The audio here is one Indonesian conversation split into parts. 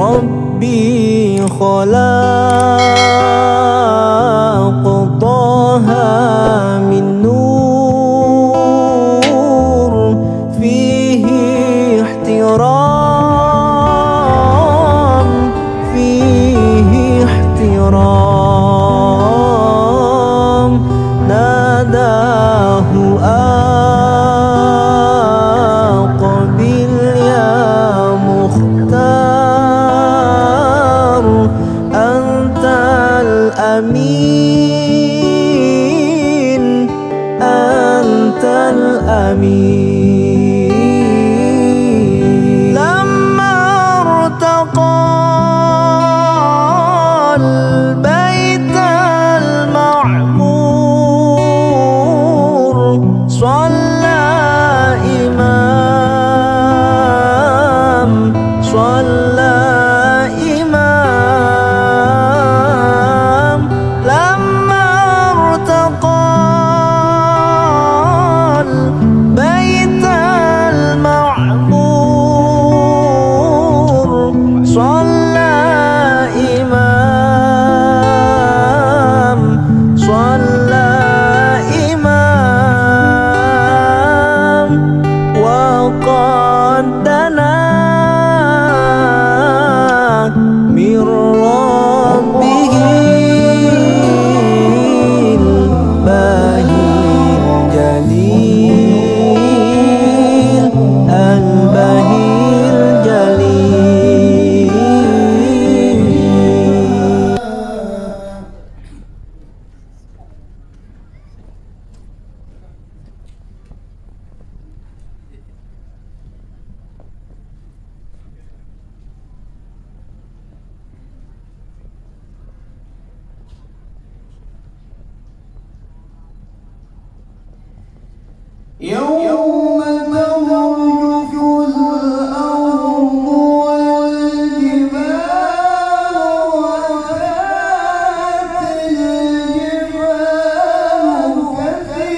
ربي خلق طه من نور فيه احترام، فيه احترام. ناداه أقبل يا مختار، أنت الأمين، أنت الأمين. لما ارتقى البيت المعمور صلى إمام، صلى إمام. لما ارتقى البيت المعمور صلى إمام، صلى إمام. وقد دنا من ربه الباهي الجليل، الباهي الجليل. يوم ترجف الأرض والجبال وكانت الجبال كثيرا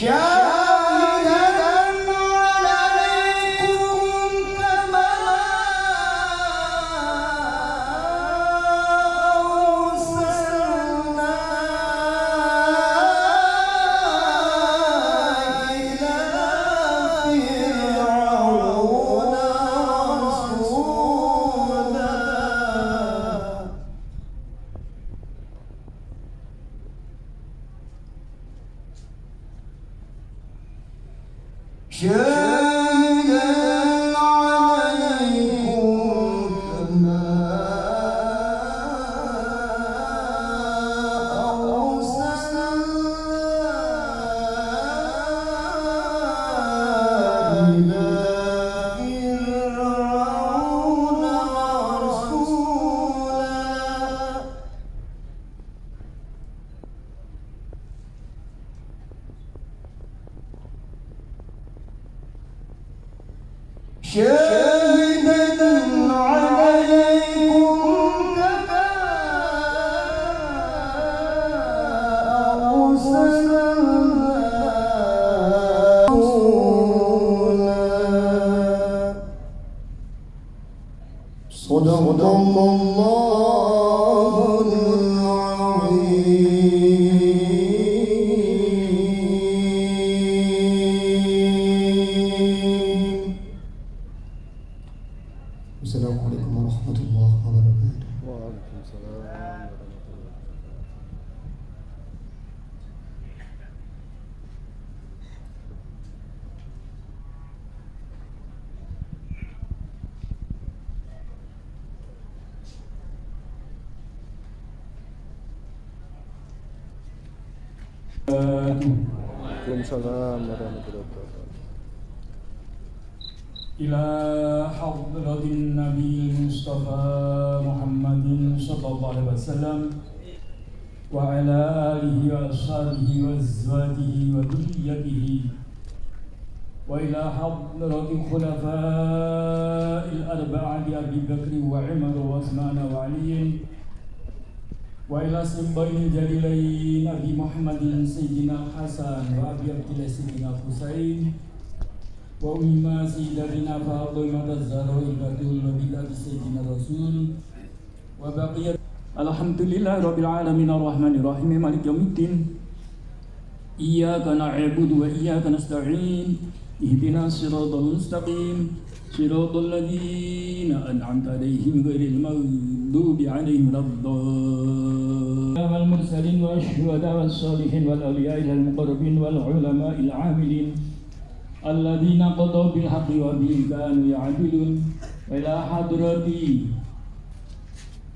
شاهدا عليكم كما أرسلنا إلى فرعون رسولا. شاهدا عليكم كما أرسلنا إلى فرعون رسولا. شاهدا عليكم كما أرسلنا رسولا. صدق الله العظيم. السلام عليكم ورحمة الله وبركاته. وعليكم السلام ورحمة الله. وبركاته. Waalaikumsalam warahmatullahi wabarakatuh. إلى حضرة النبي المصطفى محمد صلى الله عليه وسلم وعلى آله وأصحابه وأزواجه وذريته وإلى حضرة الخلفاء الأربعة أبي بكر وعمر وعثمان وعلي وإلى صنبين الجليلين أبي محمد سيدنا الحسن وأبي عبد الله سيدنا الحسين وأمهما سيدتنا فاطمة الزهراء البتول وبنت سيدنا الرسول وبقية الحمد لله رب العالمين الرحمن الرحيم مالك يوم الدين إياك نعبد وإياك نستعين اهدنا الصراط المستقيم صراط الذين أنعمت عليهم غير المغضوب عليهم ولا الضالين والمرسلين والشهداء والصالحين والأولياء المقربين والعلماء العاملين الذين قضوا بالحق وبه كانوا يعدلون وإلى حضرة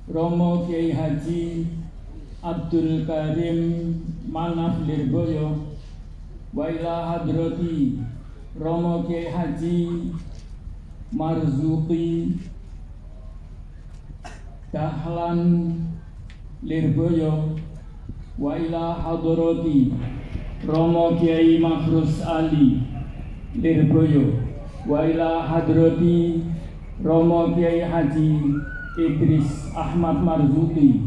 Romo Kiai Haji Abdul Karim Manaf Lirboyo wa ila hadrati Romo Kiai Haji Marzuki Dahlan Lirboyo wa ila hadrati Romo Kiai Mahrus Ali Lirboyo wa ila hadrati Romo Kiai Haji Idris Ahmad Marzuki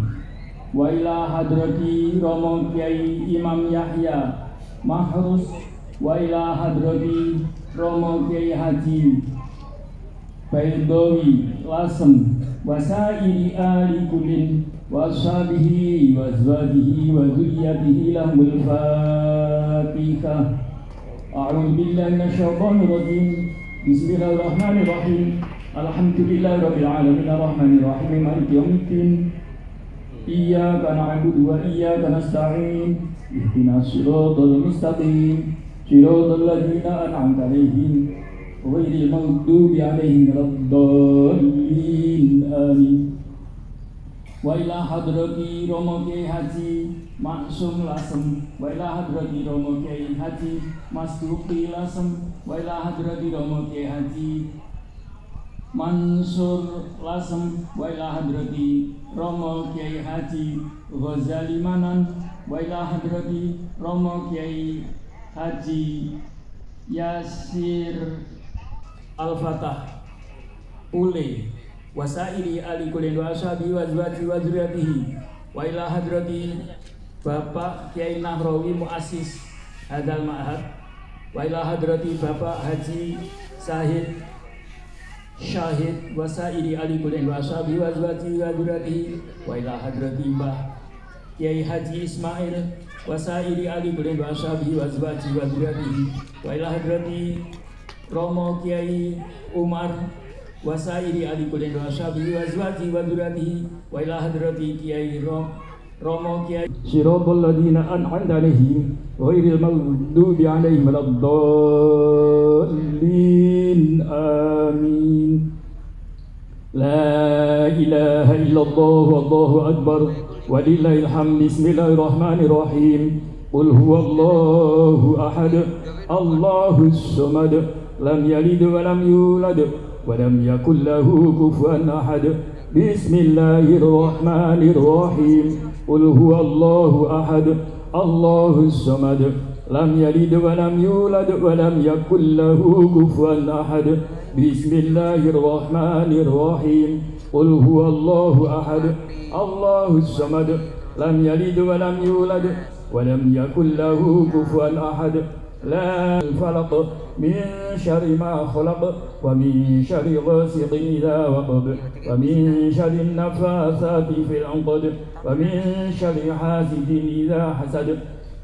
wa ila hadrati Romo Kiai Imam Yahya Mahrus wa ila hadrati Romo Kiai Haji Baidowi Lasem wa sairi ali kulin wa ashabihi wa azwajihi wa dzurriyyatihi lahumul Fatihah. A'udzu billahi minasyaitonir rajim. Bismillahirrahmanirrahim. Alhamdulillahirabbil alamin arrahmanir rahim maliki yaumiddin. Iyyaka na'budu wa iyyaka nasta'in. Ihdinas siratal mustaqim. Siratal ladzina an'amta 'alaihim ghairil maghdubi 'alaihim waladdallin. Amin. Wa ila hadrati Romo Kiai Haji Maksum Lasem wa ila hadrati Romo Kiai Haji Masduki Lasem wa ila hadrati Romo Kiai Haji Mansur Lasem wa ila hadrati Romo Kiai Haji Ghazali Manan wa ila hadrati Romo Kiai Haji Yasir Al-Fatah Ule wasairi ali kulin wa ashabi wa azwaji wa dzurriyyatihi wa ila hadrati Bapak Kiai Nahrawi Muassis Hadal Ma'had wa ila hadrati Bapak Haji Syahid wasairi ali kulin wa ashabi wa azwaji wa dzurriyyatihi wa ila hadrati Mbah Kiai Haji Ismail wasairi ali kulin wa ashabi wa azwaji wa dzurriyyatihi wa ila hadrati Romo Kiai Umar wasairi ali kulin wa ashabi wa azwaji wa dzurriyyatihi wa ila hadrati Kiai Romo Kiai Siratal ladzina an'amta 'alaihim ghairil maghdubi 'alaihim waladdallin. Amin. La ilaha illallah wallahu akbar walillahil hamd. Bismillahirrahmanirrahim. Qul huwallahu ahad Allahus samad lam yalid wa lam yulad wa lam yakul lahu kufuwan ahad. Bismillahirrahmanirrahim. Qul huwallahu ahad Allahus samad lam yalid wa lam yulad wa lam yakul lahu kufuwan ahad. Bismillahirrahmanirrahim. Qul huwallahu ahad Allahus samad lam yalid wa lam yulad wa lam yakul lahu kufuwan ahad. La falaq min syarri ma khalaq wa min syarri ghasiqin idza waqab wa min syarri nafathati fil 'uqad wa min syarri hasidin idza hasad.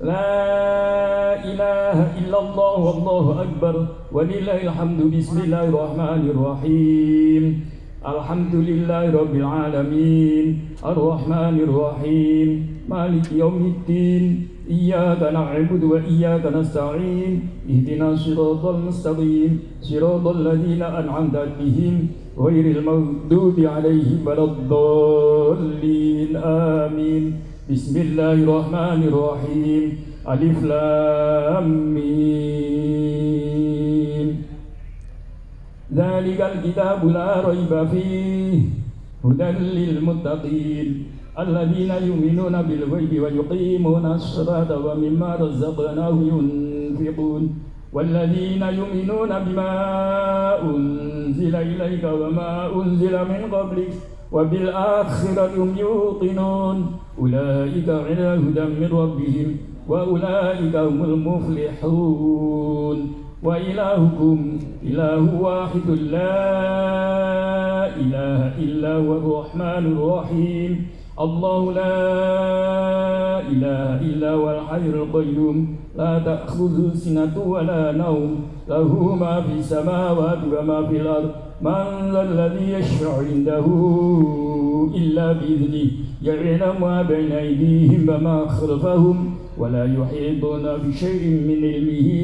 La ilaha illallah wallahu akbar walillahil hamdu. Bismillahirrahmanirrahim. Alhamdulillahirabbil alamin arrahmanir rahim maliki yaumiddin. Iyyaka na'budu wa iyyaka nasta'in. Ihdinas siratal mustaqim. Siratal ladzina an'amta 'alaihim ghairil maghdubi 'alaihim waladdallin. Amin. Bismillahirrahmanirrahim. Alif Lam Mim. Dzalikal kitabu la raiba fihi hudan lil muttaqin alladzina yu'minuna bil ghaibi wa yuqimuna as-salata wa mimma razaqnahum yunfiqun walladzina yu'minuna bima unzila ilayka wa ma unzila min qablik wa bil akhirati hum yuqinun ulaika 'ala hudan min rabbihim wa ulaika humul muflihun. Wa ilahukum ilahu wahidun la ilaha illa huwa ar-rahmanur rahim. Allahu la ilaha illa huwal hayyul qayyum la ta'khudhuhu sinatun wa la nawm lahu ma fis samawati wa ma fil ard. Man dhal ladzi yashfa'u 'indahu illa bi idhnihi ya'lamu ma bayna aydihim wa ma khalfahum wa la yuhituna bi shay'in min 'ilmihi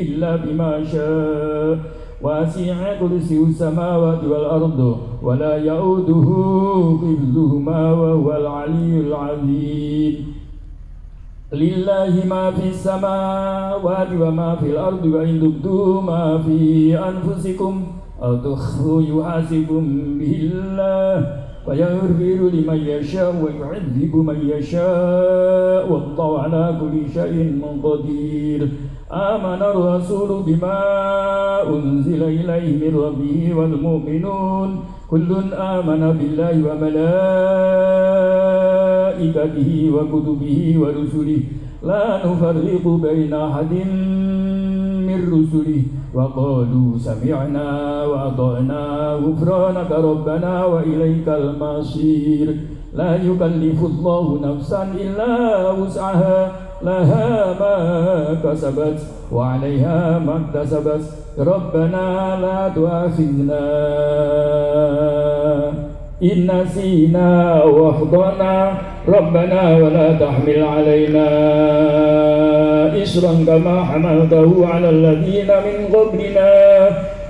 illa bima syaa wasi'a kursiyus samawati wal ardi wa la ya'uduhu hifdhuhuma wa huwal 'aliyyul 'azim. Lillahi ma fis samawati wa ma fil ardi wa in tubdu ma fi anfusikum aw tukhfu yuhasibukum billah wa yaghfiru liman yasha wa yu'adhibu man yasha wallahu ala kulli shay'in qadir. Amana ar-rasulu bima unzila ilayhi min rabbihi wal mu'minun kullun amana billahi wa malaikatihi wa kutubihi wa rusulihi la nufarriqu baina ahadin min rusulihi wa qalu sami'na wa ata'na ghufranaka rabbana wa ilaikal masir. La yukallifullahu nafsan illa wus'aha laha ma kasabat wa 'alaiha ma iktasabat. Rabbana la tu'akhidhna in nasina wa akhtana Rabbana wa la tahmil 'alaina isran kama hamaltahu 'alal ladzina min qablina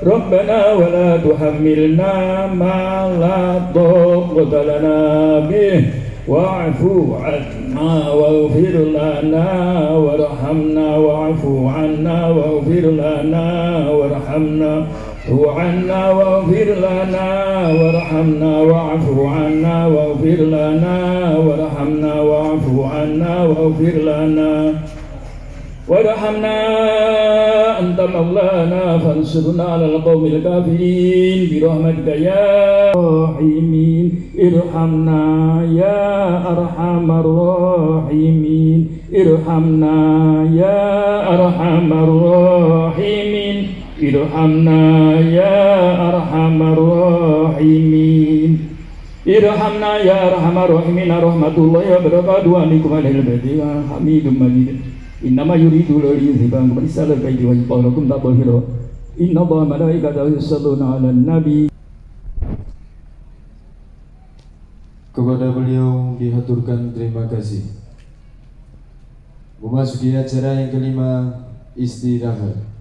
Rabbana wa la tuhammilna ma la taqata lana bih wa'fu 'anna waghfir lana warhamna wa'fu 'anna waghfir lana warhamna wa'anna waghfir lana warhamna wa'fu 'anna waghfir lana warhamna wa'fu 'anna waghfir lana warhamna anta maulana fansurna 'alal qaumil kafirin bi rahmatika ya rahimin irhamna ya arhamar rahimin irhamna ya arhamar rahimin irhamna ya arhamar rahimin irhamna ya arhamar rahimin rahmatullahi wa barakatuhu alaikum alal baiti hamidum majid. Innama yuridu liyudhibakum risalah baiti wa yutahhirakum tatahira. Innallaha malaikatahu yusholluna 'alan nabi. Kepada beliau dihaturkan terima kasih. Memasuki acara yang kelima, istirahat.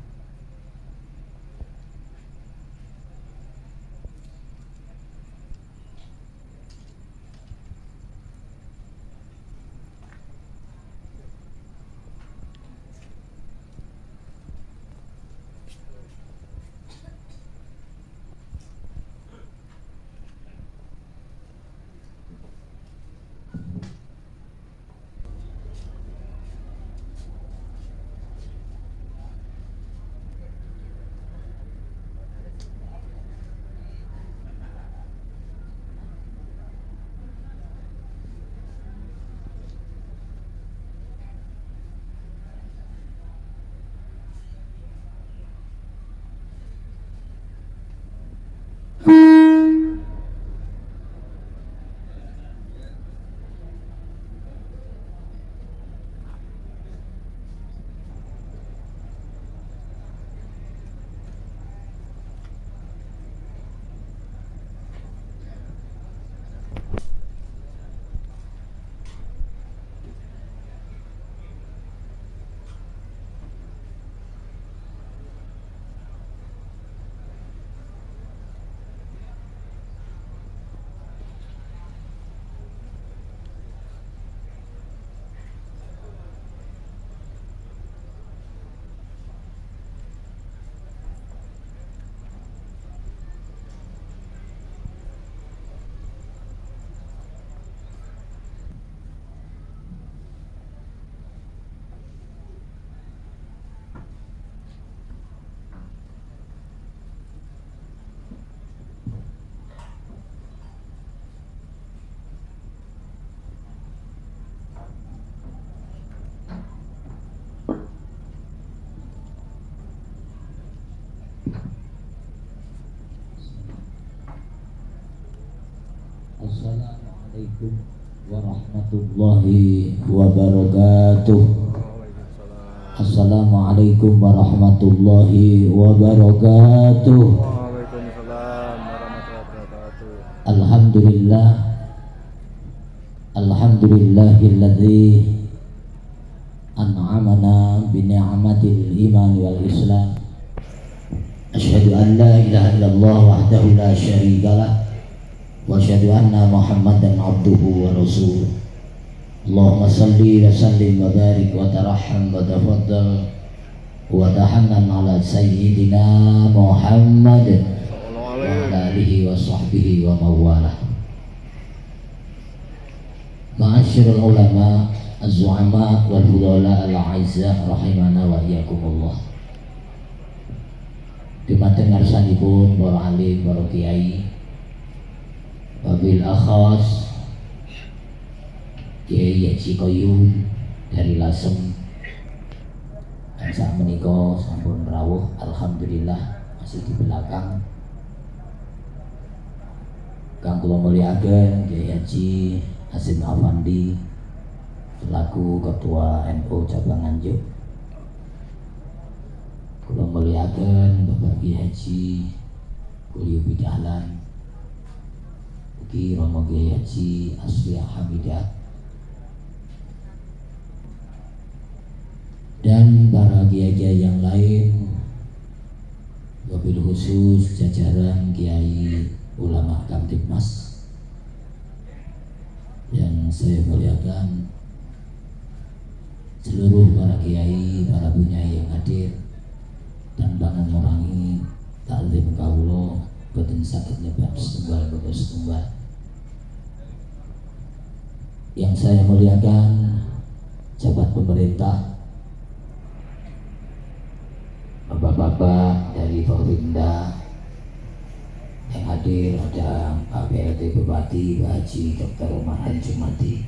Assalamualaikum warahmatullahi wabarakatuh. Assalamualaikum warahmatullahi wabarakatuh. Waalaikumsalam warahmatullahi wabarakatuh. Alhamdulillah, alhamdulillahilladzi an'amana bi ni'matil iman wal islam. Asyhadu an la ilaha illallah wahdahu la syarikalah wa asyhadu anna Muhammadan abduhu wa rasuluh. Allahumma salli wa sallim wa barik wa tarahham wa tafaddal wa tahannan ala sayyidina Muhammad wa ala alihi wa sahbihi wa mawalah. Ma'asyiral ulama az-zu'ama wal fudala al-a'izzah rahimana wa iyyakumullah. Dumateng ngarsanipun para alim, para kiai, wabil akhas Kiai Haji Qayyum dari Lasem, dan saat menika sampun rawuh alhamdulillah masih di belakang. Kang kula mulyakaken Kiai Haji Hasim Afandi selaku Ketua NU Cabang Nganjuk. Kula mulyakaken Bapak Kiai Haji Kuliu Bidahlan, Ugi Romo Kiai Haji Asliah Hamidah, dan para kiai-kiai yang lain, wabil khusus jajaran Kiai Ulama Kamtibmas yang saya muliakan, seluruh para kiai, para bunyai yang hadir, tanpa mengurangi taklim kawula boten saged nyebat setunggal boten setunggal. Yang saya muliakan jabat pemerintah, bapak-bapak dari Forpinda yang hadir, ada Pak PLT Bupati Pak Haji Dr. Marhan Jumadi,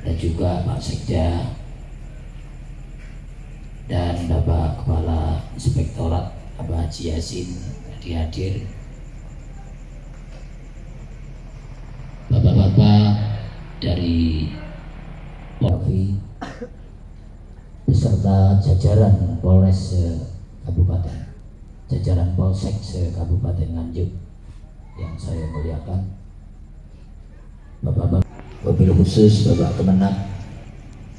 dan juga Pak Sekda dan Bapak Kepala Inspektorat Bapak Haji Yasin tadi hadir, bapak-bapak dari Polri beserta jajaran Polres Kabupaten, jajaran Polsek Kabupaten Nganjuk yang saya muliakan, bapak-bapak, wabil khusus Bapak Kemenak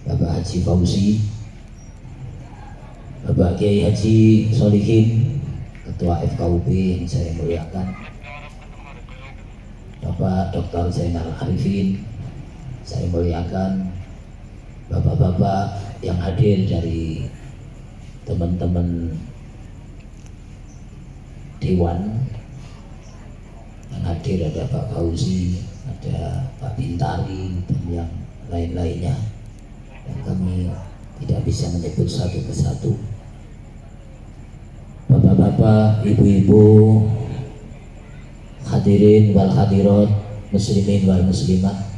Bapak Haji Fauzi, Bapak Kiai Haji Solihin Ketua FKUP yang saya muliakan, Bapak Dr. Zainal Arifin saya muliakan, bapak-bapak yang hadir dari teman-teman Dewan yang hadir, ada Pak Fauzi, ada Pak Bintari, dan yang lain-lainnya yang kami tidak bisa menyebut satu persatu. Bapak-bapak, ibu-ibu, hadirin wal hadirat, muslimin wal muslimat.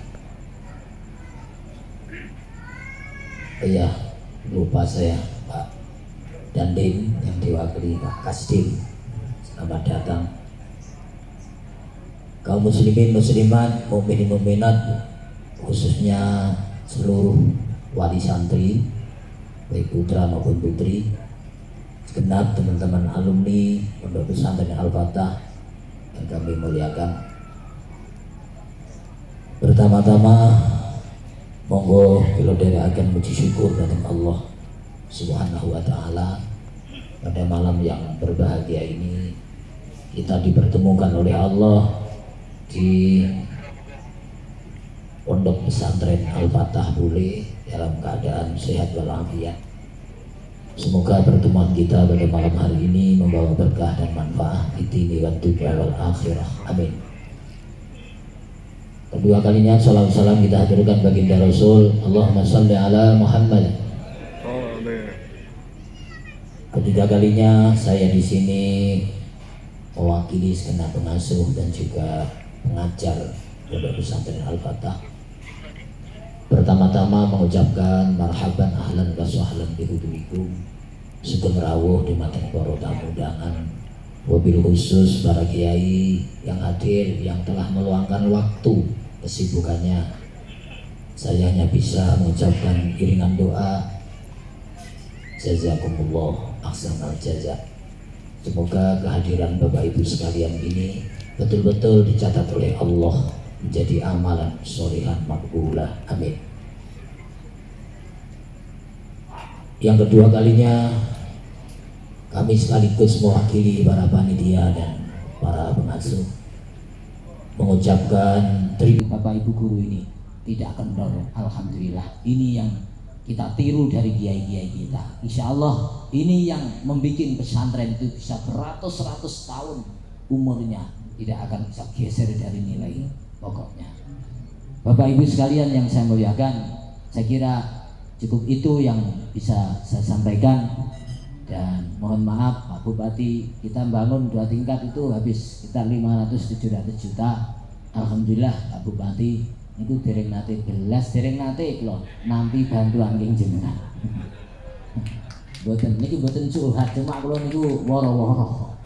Iya, lupa saya Pak Dandim yang diwakili Pak Kasdim, selamat datang. Kaum muslimin muslimat, mukminin mukminat, khususnya seluruh wali santri baik putra maupun putri, segenap teman-teman alumni Pondok Pesantren Al-Fatah yang kami muliakan. Pertama-tama monggo kula dherekaken puji syukur dhateng Allah Subhanahu wa taala. Pada malam yang berbahagia ini kita dipertemukan oleh Allah di Pondok Pesantren Al-Fatah Bule dalam keadaan sehat walafiat. Semoga pertemuan kita pada malam hari ini membawa berkah dan manfaat di dunia dan dunia wal akhirah. Amin. Kedua kalinya salawat salam kita haturkan baginda Rasul, Allahumma salli ala Muhammad. Ketiga kalinya saya di sini mewakili segenap pengasuh dan juga pengajar Pondok Pesantren Al-Fatah. Pertama-tama mengucapkan marhaban ahlan wa sahlan bihudurikum, sugeng rawuh dumateng para tamu undangan wabil khusus para kiai yang hadir, yang telah meluangkan waktu kesibukannya. Saya hanya bisa mengucapkan iringan doa, jazakumullah ahsanal jaza. Semoga kehadiran Bapak Ibu sekalian ini betul-betul dicatat oleh Allah menjadi amalan sholihan makbulah. Amin. Yang kedua kalinya kami sekaligus mewakili para panitia dan para pengasuh mengucapkan terima Bapak Ibu guru ini tidak kendor. Alhamdulillah, ini yang kita tiru dari kiai-kiai kita. Insya Allah ini yang membuat pesantren itu bisa beratus-ratus tahun umurnya, tidak akan bisa geser dari nilai pokoknya. Bapak Ibu sekalian yang saya muliakan, saya kira cukup itu yang bisa saya sampaikan. Dan mohon maaf Pak Bupati, kita bangun 2 tingkat itu habis sekitar 500-700 juta. Alhamdulillah Pak Bupati itu dereng nate belas, dereng nate loh nanti bantuan king jenengan. Boten niki boten curhat, cuma kula niku woro-woro.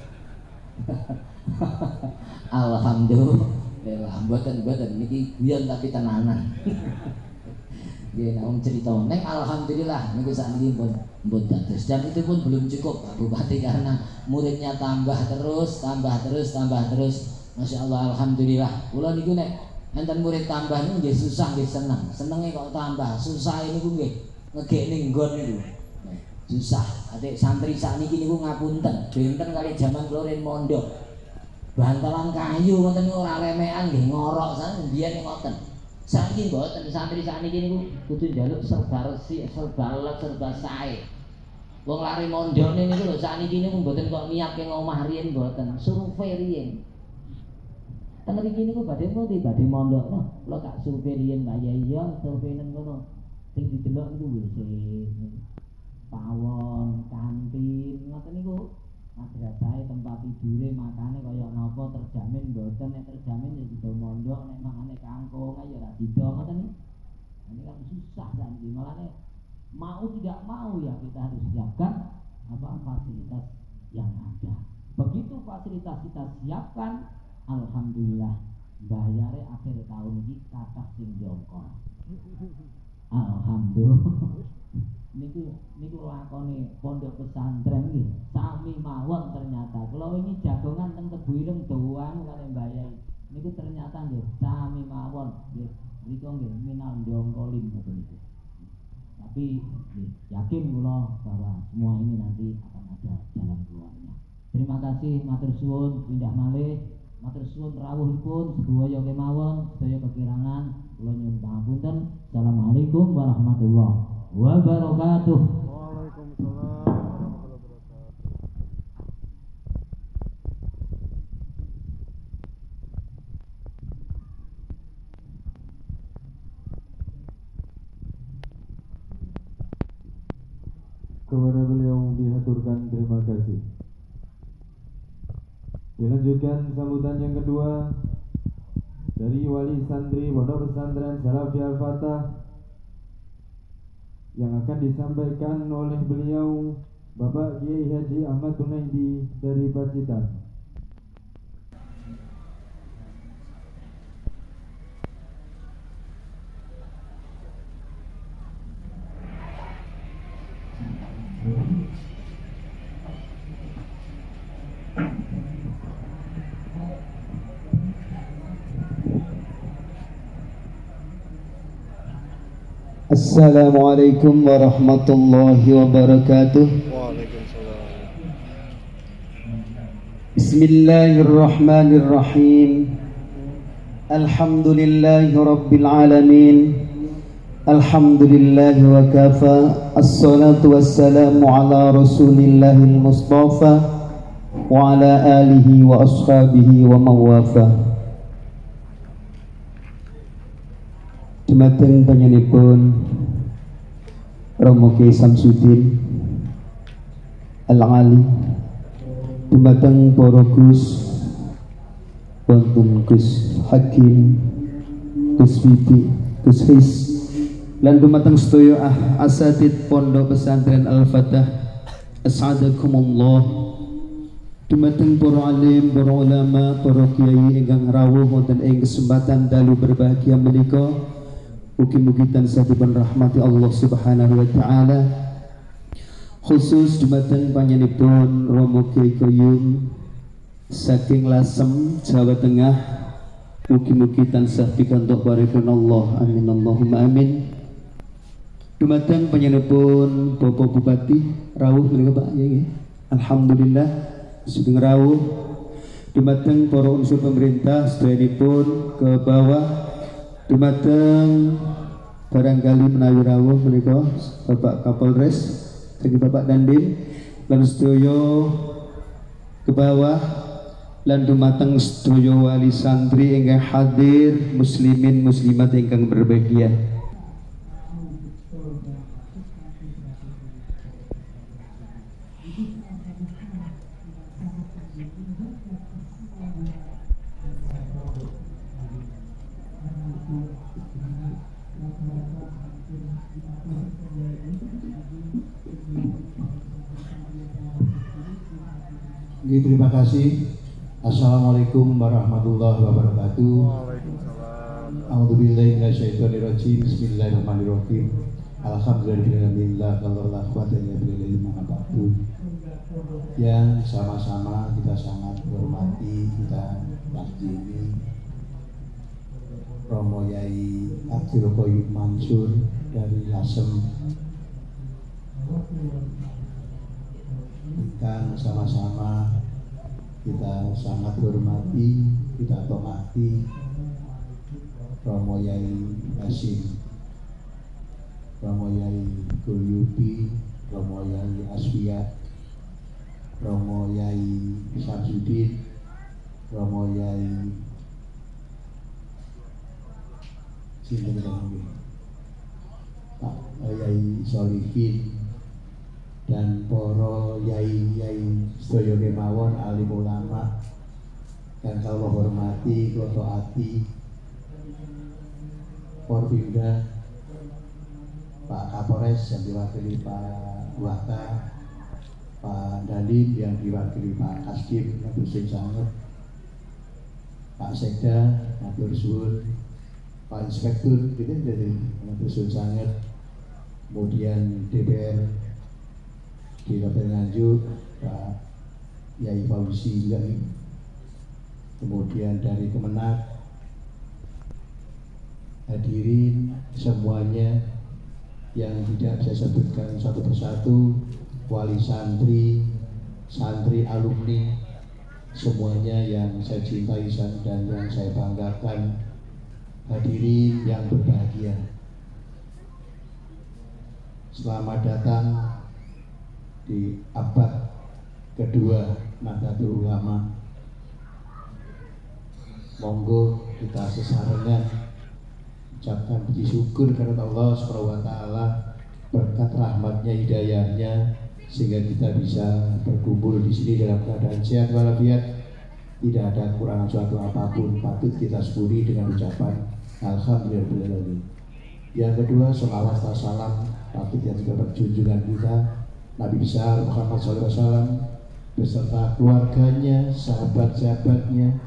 Alhamdulillah, boten niki guyon tapi tenanan. Nggih, nek cerita neng alhamdulillah niku sakniki pun dados, dan itu pun belum cukup Pak Bupati karena muridnya tambah terus. Masya Allah, alhamdulillah. Kula niku nek enten murid tambah niku nggih susah nggih seneng. Senenge kok tambah, susah niku nggih ngegekne nggon niku. Susah. Adik santri sakniki niku ngapunten, benten kali jaman kula rin mondok. Bantalan kayu ngoten niku ora lemekan nggih ngorok sak biyen ngoten. Saiki mboten, santri sakniki niku kudu njaluk serba resik, serba lek, serba sae. Wong lari mondokne niku lho sakniki niku mboten kok niatke ngomah riyen mboten, survei riyen. Teng mriki niku badhe pundi badhe mondokno, kula tak survei riyen Mbak Yai ya, survei nang ngono. Sing didelok niku WC, pawon, kantin, ngoten niku. Madrasahe tempat tidure makane kaya napa terjamin mboten, nek terjamin ya dido mondok, nek mangane kangkung ya ora dido ngoten. Ini kan susah sakniki, malane mau tidak mau ya kita harus siapkan fasilitas yang ada. Begitu fasilitas kita siapkan, alhamdulillah bayare akhir tahun ini kathah sing jongkol. Alhamdulillah. Niku lakone pondok pesantren nggih sami mawon ternyata. Kula wingi jagongan teng Tebu Ireng doang kali Mbak Yai. Niku ternyata nggih sami mawon. Nggih, niku nggih minal jongkolin ngoten niku. Tapi yakin kula bahwa semua ini nanti akan ada jalan keluarnya. Terima kasih, matur suwun, pindah malih. Matur suwun rawuhipun sedaya kemawon, sedaya kekirangan kula nyuwun pangapunten. Assalamualaikum warahmatullahi wabarakatuh. Waalaikumsalam warahmatullahi wabarakatuh. Kepada beliau dihaturkan terima kasih. Dilanjutkan sambutan yang kedua dari Wali Santri Pondok Pesantren Salafi Al-Fatah yang akan disampaikan oleh beliau Bapak Kiai Haji Ahmad Tunaidi dari Pacitan. Assalamualaikum warahmatullahi wabarakatuh. Waalaikumsalam. Bismillahirrahmanirrahim. Alhamdulillahi rabbil alamin. Alhamdulillahi wa kafa. Assalatu wassalamu ala rasulillahil mustafa wa ala alihi wa ashabihi wa mawafa. Dumateng panjenenganipun Romo Kiai Samsudin Al-Ali, dumateng para Gus wonten Gus Hakim, Gus Bibi, Gus His, lan dumateng sedaya asatid Pondok Pesantren Al-Fatah, as'adakumullah. Dumateng para alim, para ulama, para kiai ingkang rawuh wonten ing kesempatan dalu berbahagia menika, mugi-mugi tansah dipun rahmati Allah Subhanahu wa taala. Khusus dumateng panjenenganipun Romo Kiai Koyum saking Lasem, Jawa Tengah, mugi-mugi tansah pikantuk paring Allah. Amin Allahumma amin. Dumateng panjenenganipun Bapak Bupati rawuh menika Pak ya nggih. Alhamdulillah sugeng rawuh. Dumateng para unsur pemerintah sedayanipun ke bawah. Dumateng barangkali menawi rawuh menika Bapak Kapolres, bagi Bapak Dandim lan sedaya ke bawah, lan dumateng sedaya wali santri ingkang hadir, muslimin muslimat ingkang berbahagia. Terima kasih. Assalamualaikum warahmatullahi wabarakatuh. Waalaikumsalam. A'udzubillahi minasyaitonirrajim. Bismillahirrahmanirrahim. Alhamdulillahirabbil alamin. Yang sama-sama kita sangat hormati, kita takdimi Romo Yai Abdul Qoyum Mansur dari Lasem. Kita sama-sama kita sangat hormati, kita hormati Romo Yai Hasim, Romo Yai Guyubi, Romo Yai Asfiya, Romo Yai Samsudin, Romo Yai Pak Yai Solihin, dan para yai-yai sedaya kemawon, alim ulama dan kalau hormati, kula taati Porpimda, Pak Kapolres yang diwakili Pak Waka, Pak Dalim yang diwakili Pak Kasdim, Matur sanget, Pak Sekda, Matur suwun, Pak Inspektur, gitu jadi Matur sanget, kemudian DPR di Kabupaten Nganjuk, Pak Yai Fauzi juga ini. Kemudian dari Kemenak, hadirin semuanya yang tidak saya sebutkan satu persatu, wali santri, santri alumni, semuanya yang saya cintai dan yang saya banggakan, hadirin yang berbahagia. Selamat datang di abad kedua Nahdlatul Ulama. Monggo kita sesarengan ucapkan puji syukur karena Allah SWT berkat rahmatnya, hidayahnya, sehingga kita bisa berkumpul di sini dalam keadaan sehat walafiat, tidak ada kekurangan suatu apapun. Patut kita syukuri dengan ucapan Alhamdulillah. Yang kedua, sholawat dan salam patut yang juga berjunjungan kita Nabi besar Muhammad SAW beserta keluarganya, sahabat-sahabatnya,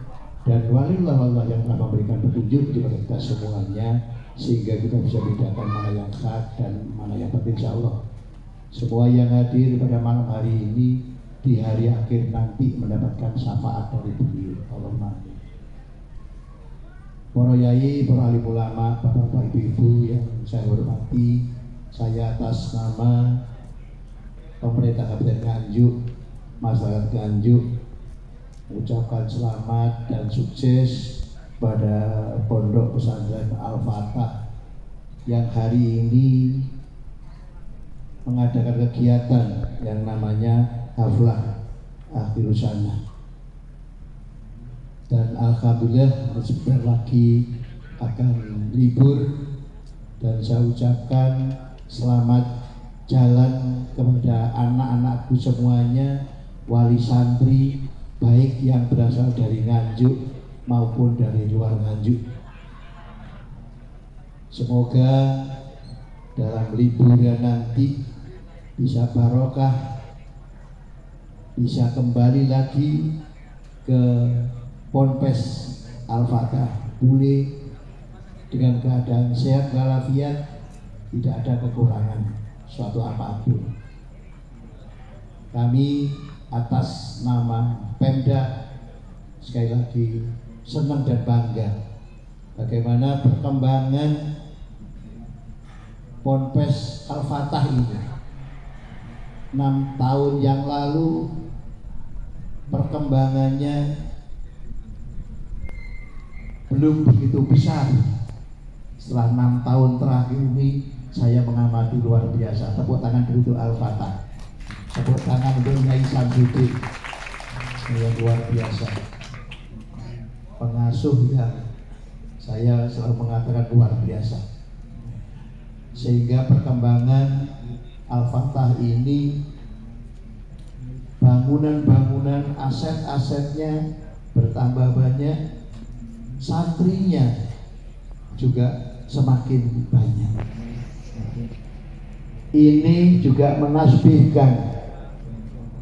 dan wali-wali yang telah memberikan petunjuk kepada kita semuanya, sehingga kita bisa bedakan mana yang hak dan mana yang penting. Insya Allah semua yang hadir pada malam hari ini di hari akhir nanti mendapatkan syafaat dari beliau. Allahumma amin. Para yai, para alim ulama, bapak-bapak, ibu-ibu yang saya hormati, saya atas nama pemerintah Kabupaten Nganjuk, masyarakat Nganjuk, mengucapkan selamat dan sukses pada Pondok Pesantren Al-Fatah yang hari ini mengadakan kegiatan yang namanya Haflah Akhirus Sana. Dan alhamdulillah sebentar lagi akan libur, dan saya ucapkan selamat jalan kepada anak-anakku semuanya, wali santri, baik yang berasal dari Nganjuk maupun dari luar Nganjuk. Semoga dalam liburan nanti bisa barokah, bisa kembali lagi ke Ponpes Al-Fatah Bule dengan keadaan sehat walafiat, tidak ada kekurangan suatu apapun. Kami atas nama Pemda sekali lagi senang dan bangga bagaimana perkembangan Ponpes Al-Fatah ini. 6 tahun yang lalu perkembangannya belum begitu besar. Setelah 6 tahun terakhir ini saya mengamati luar biasa. Tepuk tangan dulu untuk Al-Fatah. Tepuk tangan untuk Nyai Samsudin. Yang luar biasa. Pengasuh yang saya selalu mengatakan luar biasa. Sehingga perkembangan Al-Fatah ini, bangunan-bangunan, aset-asetnya bertambah banyak, santrinya juga semakin banyak. Ini juga menasbihkan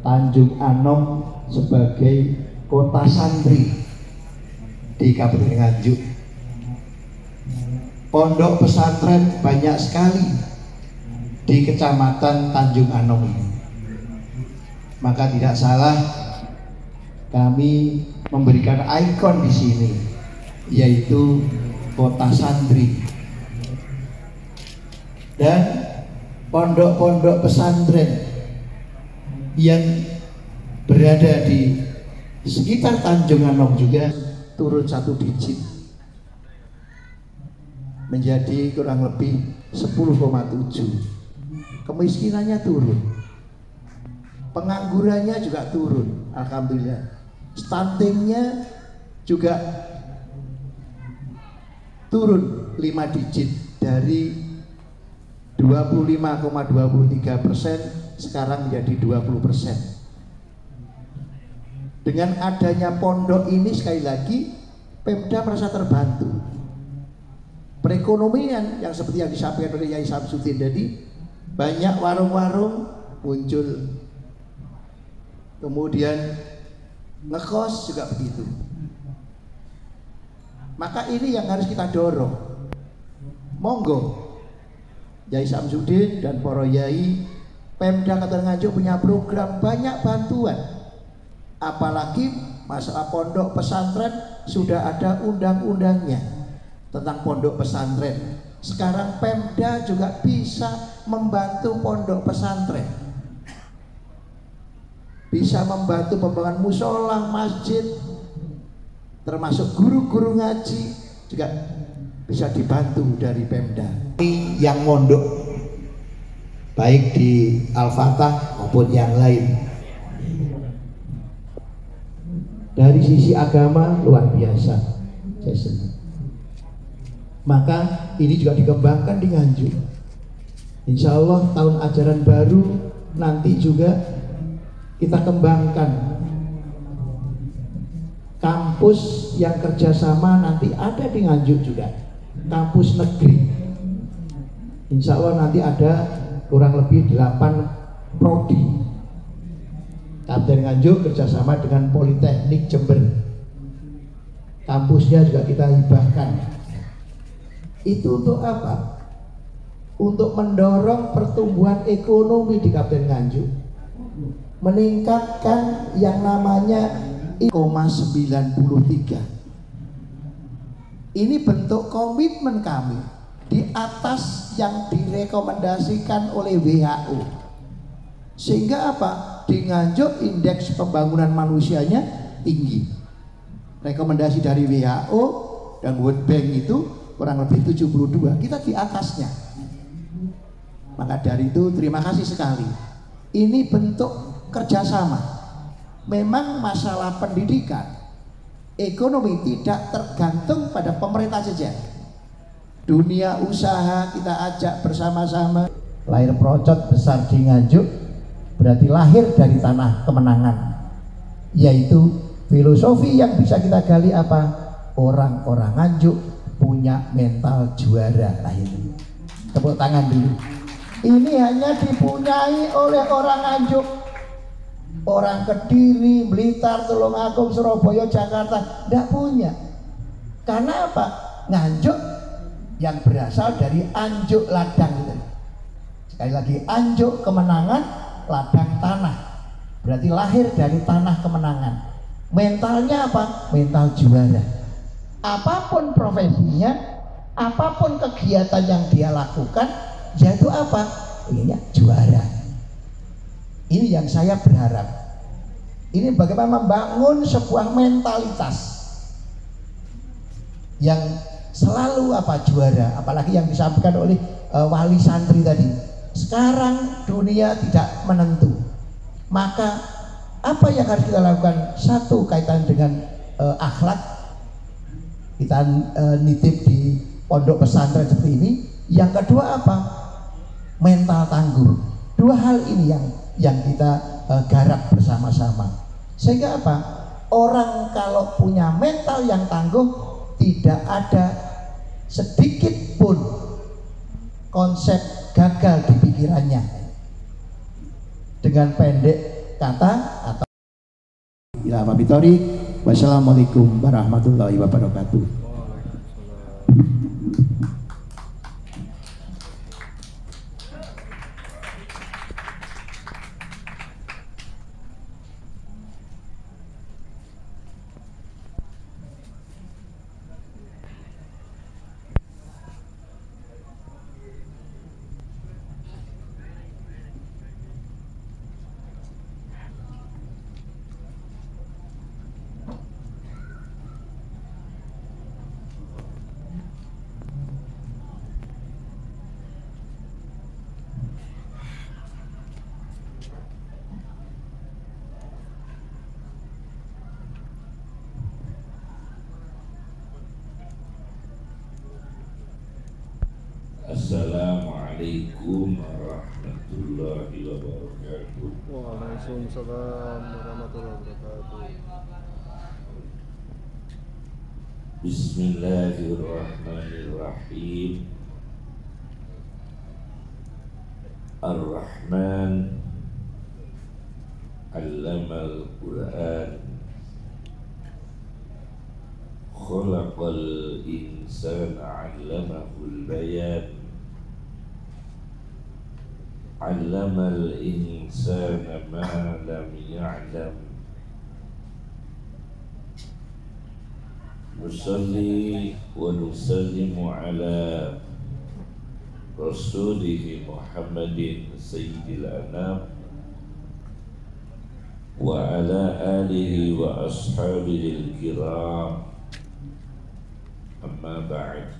Tanjung Anom sebagai kota santri di Kabupaten Nganjuk. Pondok pesantren banyak sekali di Kecamatan Tanjung Anom ini. Maka tidak salah kami memberikan ikon di sini, yaitu kota santri. Dan pondok-pondok pesantren yang berada di sekitar Tanjung Anom juga turun 1 digit menjadi kurang lebih 10,7. Kemiskinannya turun, penganggurannya juga turun, alhamdulillah. Stuntingnya juga turun 5 digit dari 25,23% sekarang menjadi 20%. Dengan adanya pondok ini sekali lagi Pemda merasa terbantu. Perekonomian yang seperti yang disampaikan oleh Yai Samsudin tadi, banyak warung-warung muncul, kemudian ngekos juga begitu. Maka ini yang harus kita dorong. Monggo Yai Samsudin dan para yai, Pemda Kabupaten Nganjuk punya program banyak bantuan. Apalagi masalah pondok pesantren sudah ada undang-undangnya tentang pondok pesantren. Sekarang Pemda juga bisa membantu pondok pesantren, bisa membantu pembangunan musola, masjid, termasuk guru-guru ngaji juga bisa dibantu dari Pemda. Yang mondok baik di Al-Fatah maupun yang lain, dari sisi agama luar biasa, saya senang. Maka ini juga dikembangkan di Nganjuk. Insya Allah tahun ajaran baru nanti juga kita kembangkan kampus yang kerjasama, nanti ada di Nganjuk juga, kampus negeri. Insya Allah nanti ada kurang lebih 8 prodi. Kabupaten Nganjuk kerjasama dengan Politeknik Jember, kampusnya juga kita hibahkan. Itu untuk apa? Untuk mendorong pertumbuhan ekonomi di Kabupaten Nganjuk, meningkatkan yang namanya 0,93. Ini bentuk komitmen kami di atas yang direkomendasikan oleh WHO. Sehingga apa? Di Nganjuk indeks pembangunan manusianya tinggi. Rekomendasi dari WHO dan World Bank itu kurang lebih 72, kita di atasnya. Maka dari itu terima kasih sekali. Ini bentuk kerjasama. Memang masalah pendidikan, ekonomi tidak tergantung pada pemerintah saja. Dunia usaha kita ajak bersama-sama. Lahir Procot besar di Nganjuk berarti lahir dari tanah kemenangan, yaitu filosofi yang bisa kita gali apa? Orang-orang Nganjuk punya mental juara. Lah ini tepuk tangan dulu. Ini hanya dipunyai oleh orang Nganjuk. Orang Kediri, Blitar, Tulungagung, Surabaya, Jakarta tidak punya. Karena apa? Nganjuk yang berasal dari anjuk ladang itu. Sekali lagi, anjuk kemenangan, ladang tanah. Berarti lahir dari tanah kemenangan. Mentalnya apa? Mental juara. Apapun profesinya, apapun kegiatan yang dia lakukan, yaitu apa? Ini juara. Ini yang saya berharap. Ini bagaimana membangun sebuah mentalitas yang selalu apa? Juara. Apalagi yang disampaikan oleh wali santri tadi. Sekarang dunia tidak menentu. Maka apa yang harus kita lakukan? Satu, kaitan dengan akhlak. Kita nitip di pondok pesantren seperti ini. Yang kedua apa? Mental tangguh. Dua hal ini yang kita garap bersama-sama. Sehingga apa? Orang kalau punya mental yang tangguh, tidak ada sedikit pun konsep gagal di pikirannya. Dengan pendek kata atau Ila Mabitori. Wassalamualaikum warahmatullahi wabarakatuh. Assalamualaikum warahmatullahi wabarakatuh. Waalaikumsalam warahmatullahi wabarakatuh. Bismillahirrahmanirrahim. Ar-Rahman 'allamal Qur'an. Khalaqal insana 'allamahul bayan. 'Allamal insana ma lam ya'lam. Nusalli wa nusallimu ala Rasulih Muhammadin Sayyidil Anam wa ala alihi wa ashabihi al-kiram. Amma ba'd.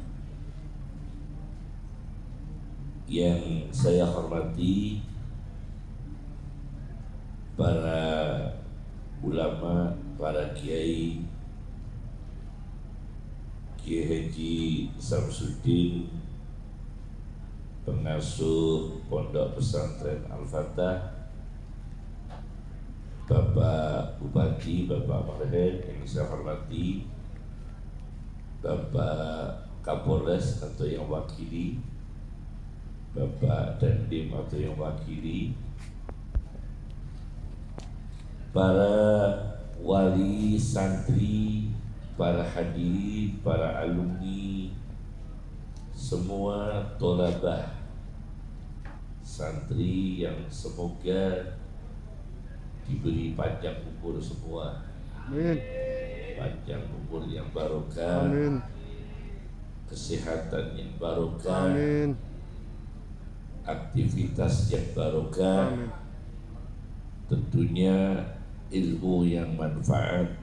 Yang saya hormati para ulama, para kiai, Kiai Haji Samsuddin, pengasuh Pondok Pesantren Al-Fatah, Bapak Bupati, Bapak Marhen yang saya hormati, Bapak Kapolres atau yang wakili, Bapak Dandim atau yang wakili, para wali santri, para hadirin, para alumni, semua tolabah santri yang semoga diberi panjang umur semua. Amin. Panjang umur yang barokah. Amin. Kesehatan yang barokah. Amin. Aktivitas yang barokah. Amin. Tentunya ilmu yang manfaat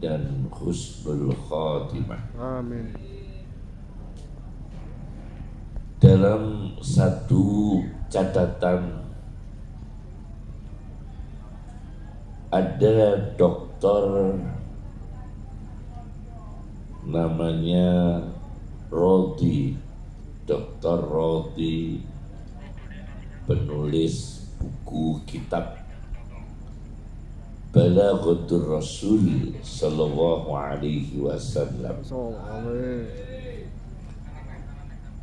dan husnul khatimah. Amin. Dalam satu catatan, ada dokter namanya Rodi, Dr. Rodi, penulis buku kitab Balaghatur Rasul sallallahu alaihi wasallam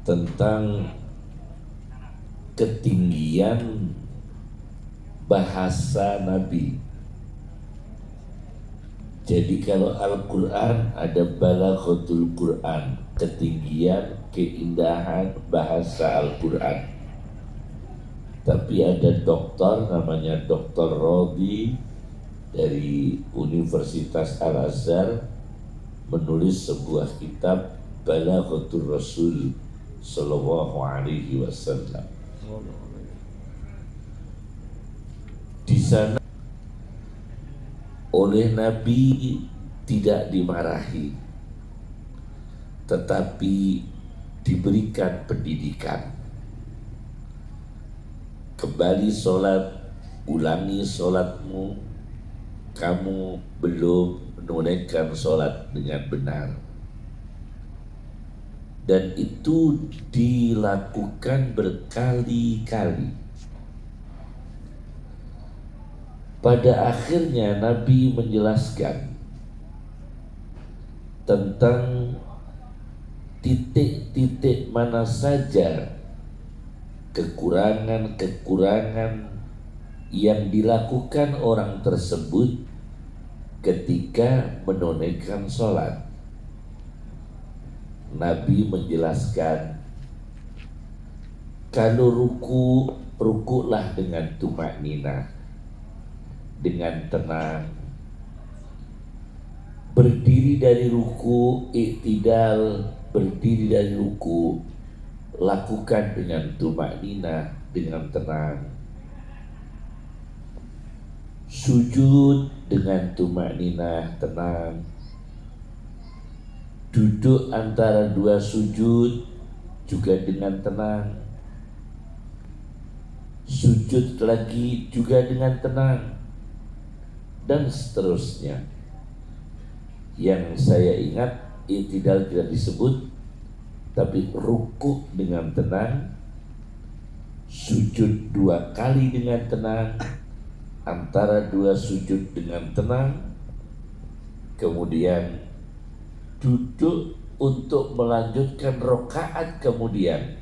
tentang ketinggian bahasa Nabi. Jadi kalau Al-Quran ada balaghatul Quran, ketinggian, keindahan bahasa Al-Quran. Tapi ada dokter namanya Dr. Rodi dari Universitas Al-Azhar menulis sebuah kitab Balaghatul Rasul Sallallahu Alaihi Wasallam. Di sana oleh Nabi tidak dimarahi, tetapi diberikan pendidikan. Kembali sholat, ulangi sholatmu, kamu belum menunaikan sholat dengan benar. Dan itu dilakukan berkali-kali. Pada akhirnya Nabi menjelaskan tentang titik-titik mana saja kekurangan-kekurangan yang dilakukan orang tersebut ketika menunaikan sholat. Nabi menjelaskan, kalau rukulah dengan tumakninah, dengan tenang. Berdiri dari ruku, iktidal, berdiri dari ruku, lakukan dengan tumakninah, dengan tenang. Sujud dengan tumakninah, tenang. Duduk antara dua sujud juga dengan tenang. Sujud lagi juga dengan tenang. Dan seterusnya. Yang saya ingat, iktidal tidak disebut, tapi rukuk dengan tenang, sujud 2 kali dengan tenang, antara 2 sujud dengan tenang, kemudian duduk untuk melanjutkan rakaat kemudian,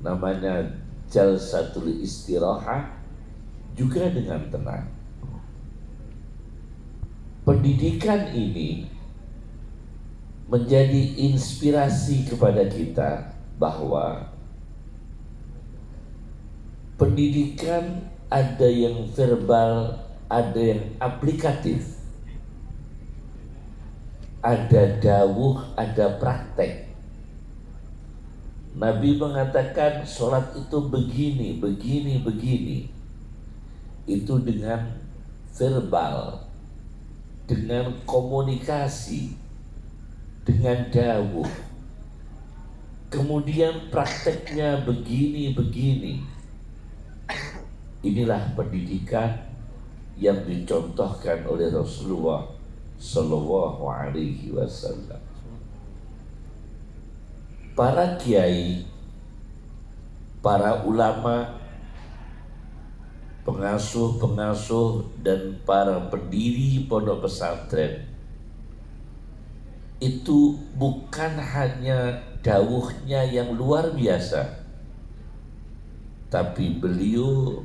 namanya jalsatul istirahah, juga dengan tenang. Pendidikan ini menjadi inspirasi kepada kita bahwa pendidikan ada yang verbal, ada yang aplikatif, ada dawuh, ada praktek. Nabi mengatakan sholat itu begini, begini, begini. Itu dengan verbal, dengan komunikasi, dengan dawuh. Kemudian prakteknya begini-begini. Inilah pendidikan yang dicontohkan oleh Rasulullah Sallallahu Alaihi Wasallam. Para kiai, para ulama, pengasuh-pengasuh dan para pendiri pondok pesantren itu bukan hanya dawuhnya yang luar biasa, tapi beliau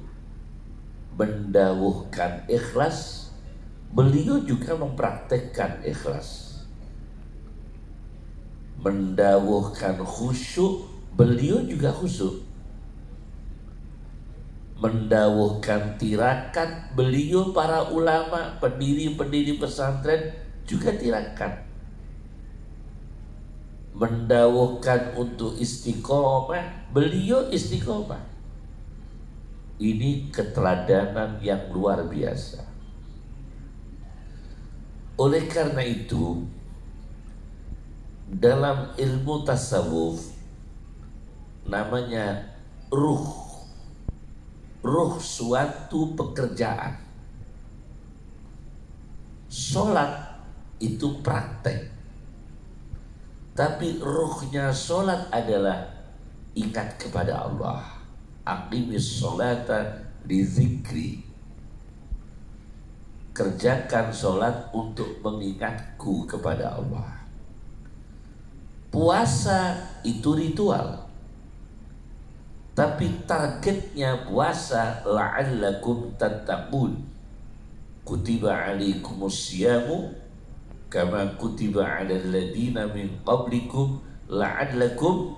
mendawuhkan ikhlas, beliau juga mempraktekkan ikhlas. Mendawuhkan khusyuk, beliau juga khusyuk. Mendawuhkan tirakat, beliau para ulama, pendiri-pendiri pesantren juga tirakat. Mendawuhkan untuk istiqomah, beliau istiqomah. Ini keteladanan yang luar biasa. Oleh karena itu, dalam ilmu tasawuf namanya ruh suatu pekerjaan. Sholat itu praktek, tapi ruhnya sholat adalah ingat kepada Allah. Aqimis sholata li zikri. Kerjakan sholat untuk mengingatku kepada Allah. Puasa itu ritual. Tapi targetnya puasa la'allakum tattaqun. Kutiba alaikumus syamu kama kutiba 'alal ladina min qablikum la'allakum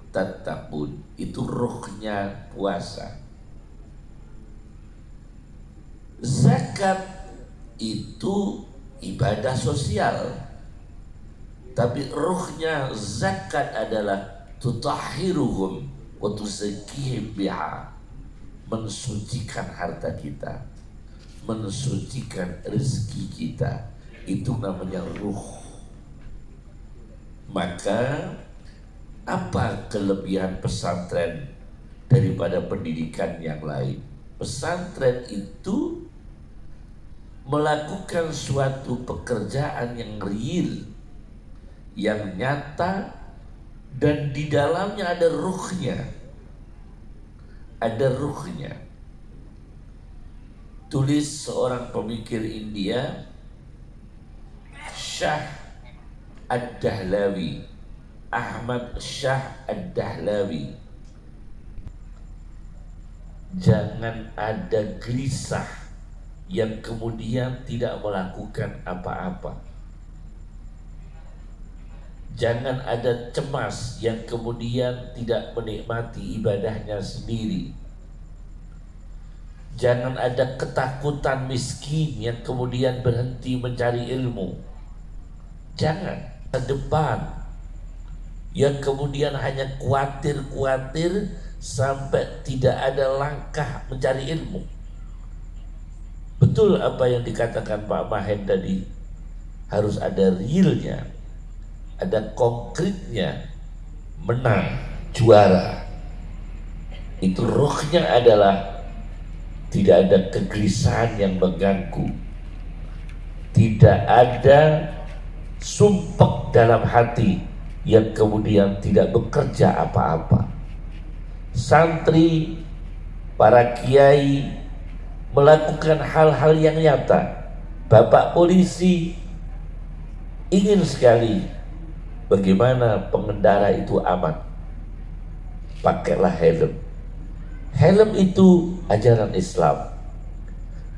tattaqun. Itu ruhnya puasa. Zakat itu ibadah sosial, tapi ruhnya zakat adalah tutahhiruhum wa tuzakkihim biha, mensucikan harta kita, mensucikan rezeki kita. Itu namanya ruh. Maka apa kelebihan pesantren daripada pendidikan yang lain? Pesantren itu melakukan suatu pekerjaan yang real, yang nyata, dan di dalamnya ada ruhnya. Ada ruhnya. Tulis seorang pemikir India, Shah Ad-Dahlawi, Ahmad Shah Ad-Dahlawi. Jangan ada gelisah yang kemudian tidak melakukan apa-apa. Jangan ada cemas yang kemudian tidak menikmati ibadahnya sendiri. Jangan ada ketakutan miskin yang kemudian berhenti mencari ilmu. Jangan. Ke depan yang kemudian hanya khawatir sampai tidak ada langkah mencari ilmu. Betul apa yang dikatakan Pak Mahen tadi, harus ada realnya, ada konkretnya, menang, juara. Itu rohnya adalah tidak ada kegelisahan yang mengganggu, tidak ada sumpek dalam hati yang kemudian tidak bekerja apa-apa. Santri, para kiai melakukan hal-hal yang nyata. Bapak polisi ingin sekali bagaimana pengendara itu aman. Pakailah helm. Helm itu ajaran Islam,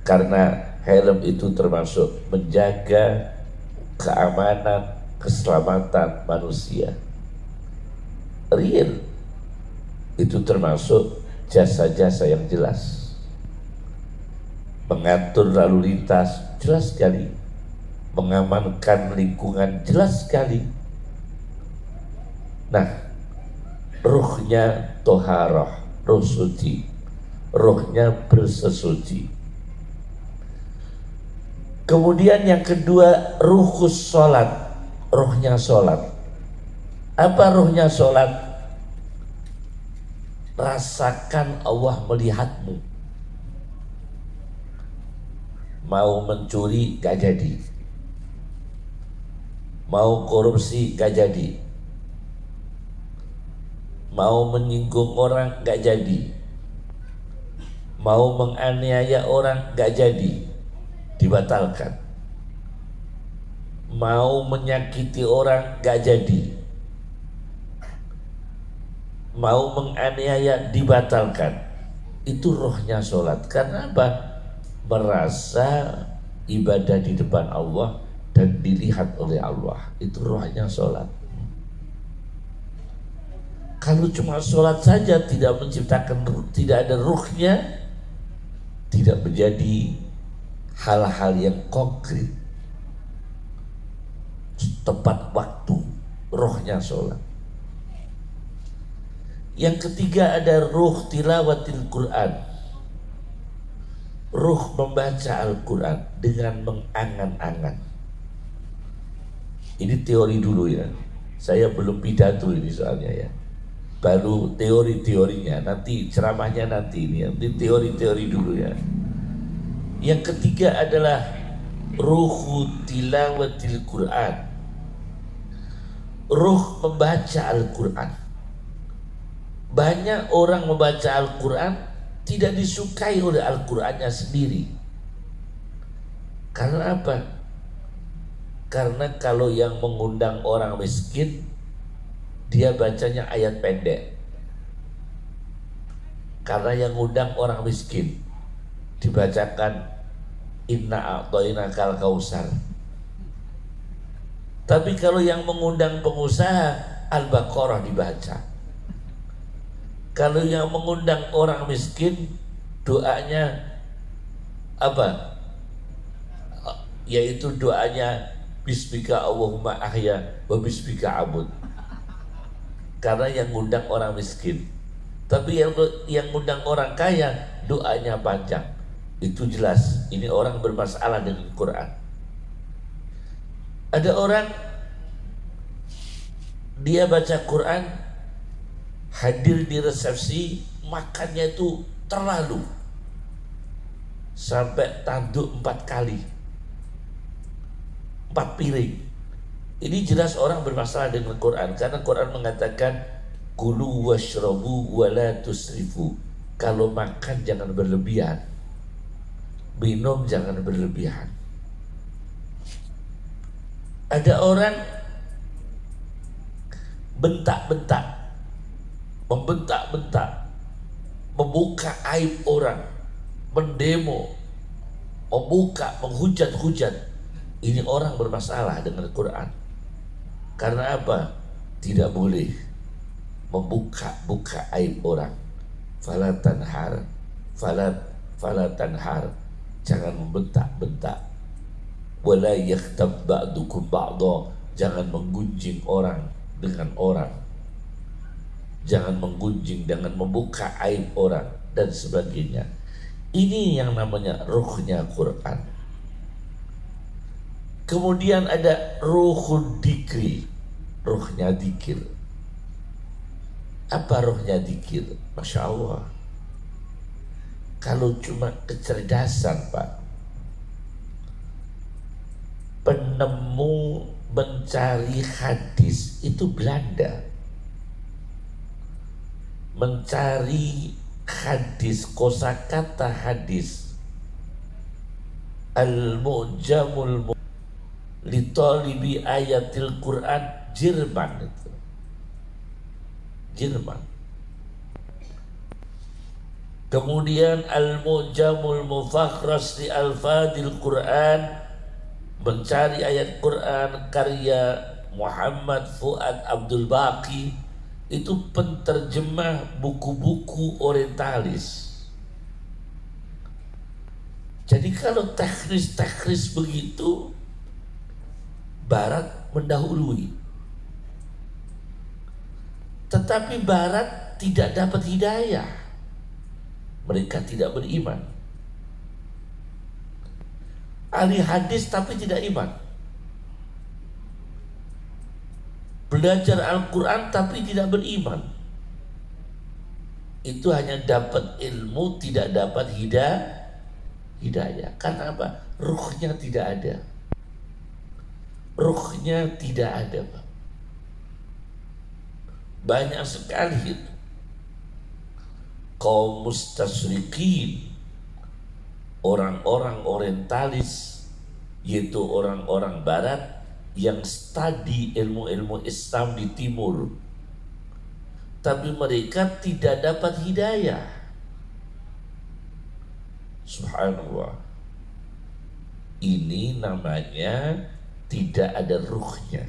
karena helm itu termasuk menjaga keamanan, keselamatan manusia. Real itu termasuk jasa-jasa yang jelas. Mengatur lalu lintas jelas sekali, mengamankan lingkungan jelas sekali. Nah, ruhnya toharoh, ruh suci, ruhnya bersesuci. Kemudian yang kedua, ruhus sholat, ruhnya sholat. Apa ruhnya sholat? Rasakan Allah melihatmu. Mau mencuri gak jadi, mau korupsi gak jadi, mau menyinggung orang gak jadi, mau menganiaya orang gak jadi, dibatalkan. Mau menyakiti orang gak jadi, mau menganiaya dibatalkan. Itu rohnya sholat. Karena apa? Merasa ibadah di depan Allah dan dilihat oleh Allah. Itu rohnya sholat. Kalau cuma sholat saja tidak menciptakan, tidak ada ruhnya, tidak menjadi hal-hal yang konkret, tepat waktu, rohnya sholat. Yang ketiga ada ruh tilawatil Quran, ruh membaca Al-Quran dengan mengangan-angan. Ini teori dulu ya, saya belum pidato ini soalnya ya, baru teori-teorinya, nanti ceramahnya nanti ini, nanti teori-teori dulu ya. Yang ketiga adalah ruh tilawatil Quran, ruh membaca Al-Quran. Banyak orang membaca Al-Quran tidak disukai oleh Al-Qurannya sendiri. Karena apa? Karena kalau yang mengundang orang miskin, dia bacanya ayat pendek. karena yang ngundang orang miskin dibacakan inna a'tainakal kausar. Tapi kalau yang mengundang pengusaha, Al-Baqarah dibaca. Kalau yang mengundang orang miskin, doanya apa? Yaitu doanya bismika Allahumma ahya wa bismika abud. Karena yang ngundang orang miskin. Tapi yang ngundang orang kaya, doanya panjang. Itu jelas, ini orang bermasalah dengan Quran. Ada orang dia baca Quran, hadir di resepsi, makannya itu terlalu sampai tanduk 4 kali, 4 piring. Ini jelas orang bermasalah dengan Quran, karena Quran mengatakan kulu washrabu wala tusrifu. Kalau makan jangan berlebihan, minum jangan berlebihan. Ada orang bentak-bentak, membentak-bentak, membuka aib orang, mendemo, membuka, menghujat-hujat. Ini orang bermasalah dengan Quran. Karena apa? Tidak boleh membuka-buka aib orang. Fala tanhar, fala tanhar. Jangan membentak-bentak. Wala yakhtab ba'dukum ba'dha. Jangan menggunjing orang dengan orang. Jangan menggunjing dengan membuka aib orang dan sebagainya. Ini yang namanya ruhnya Quran. Kemudian ada ruhul dikri, ruhnya dikir. Apa ruhnya dikir? Masya Allah. Kalau cuma kecerdasan, Pak, penemu mencari hadis itu Belanda. Mencari hadis, kosakata hadis, al-mu'jamul li talibi ayatil Quran, Jerman itu. Jerman. Kemudian al-mu'jamul mufakhras li alfadil Quran, mencari ayat Quran karya Muhammad Fuad Abdul Baqi, itu penterjemah buku-buku orientalis. Jadi kalau teknis-teknis begitu, Barat mendahului. Tetapi Barat tidak dapat hidayah. Mereka tidak beriman. Ahli hadis tapi tidak iman. Belajar Al-Quran tapi tidak beriman. Itu hanya dapat ilmu, tidak dapat hidayah. Karena apa? Ruhnya tidak ada. Ruhnya tidak ada, Pak. Banyak sekali itu kaum mustasyriqin, orang-orang orientalis, yaitu orang-orang barat yang studi ilmu-ilmu Islam di timur, tapi mereka tidak dapat hidayah. Subhanallah. Ini namanya tidak ada ruhnya.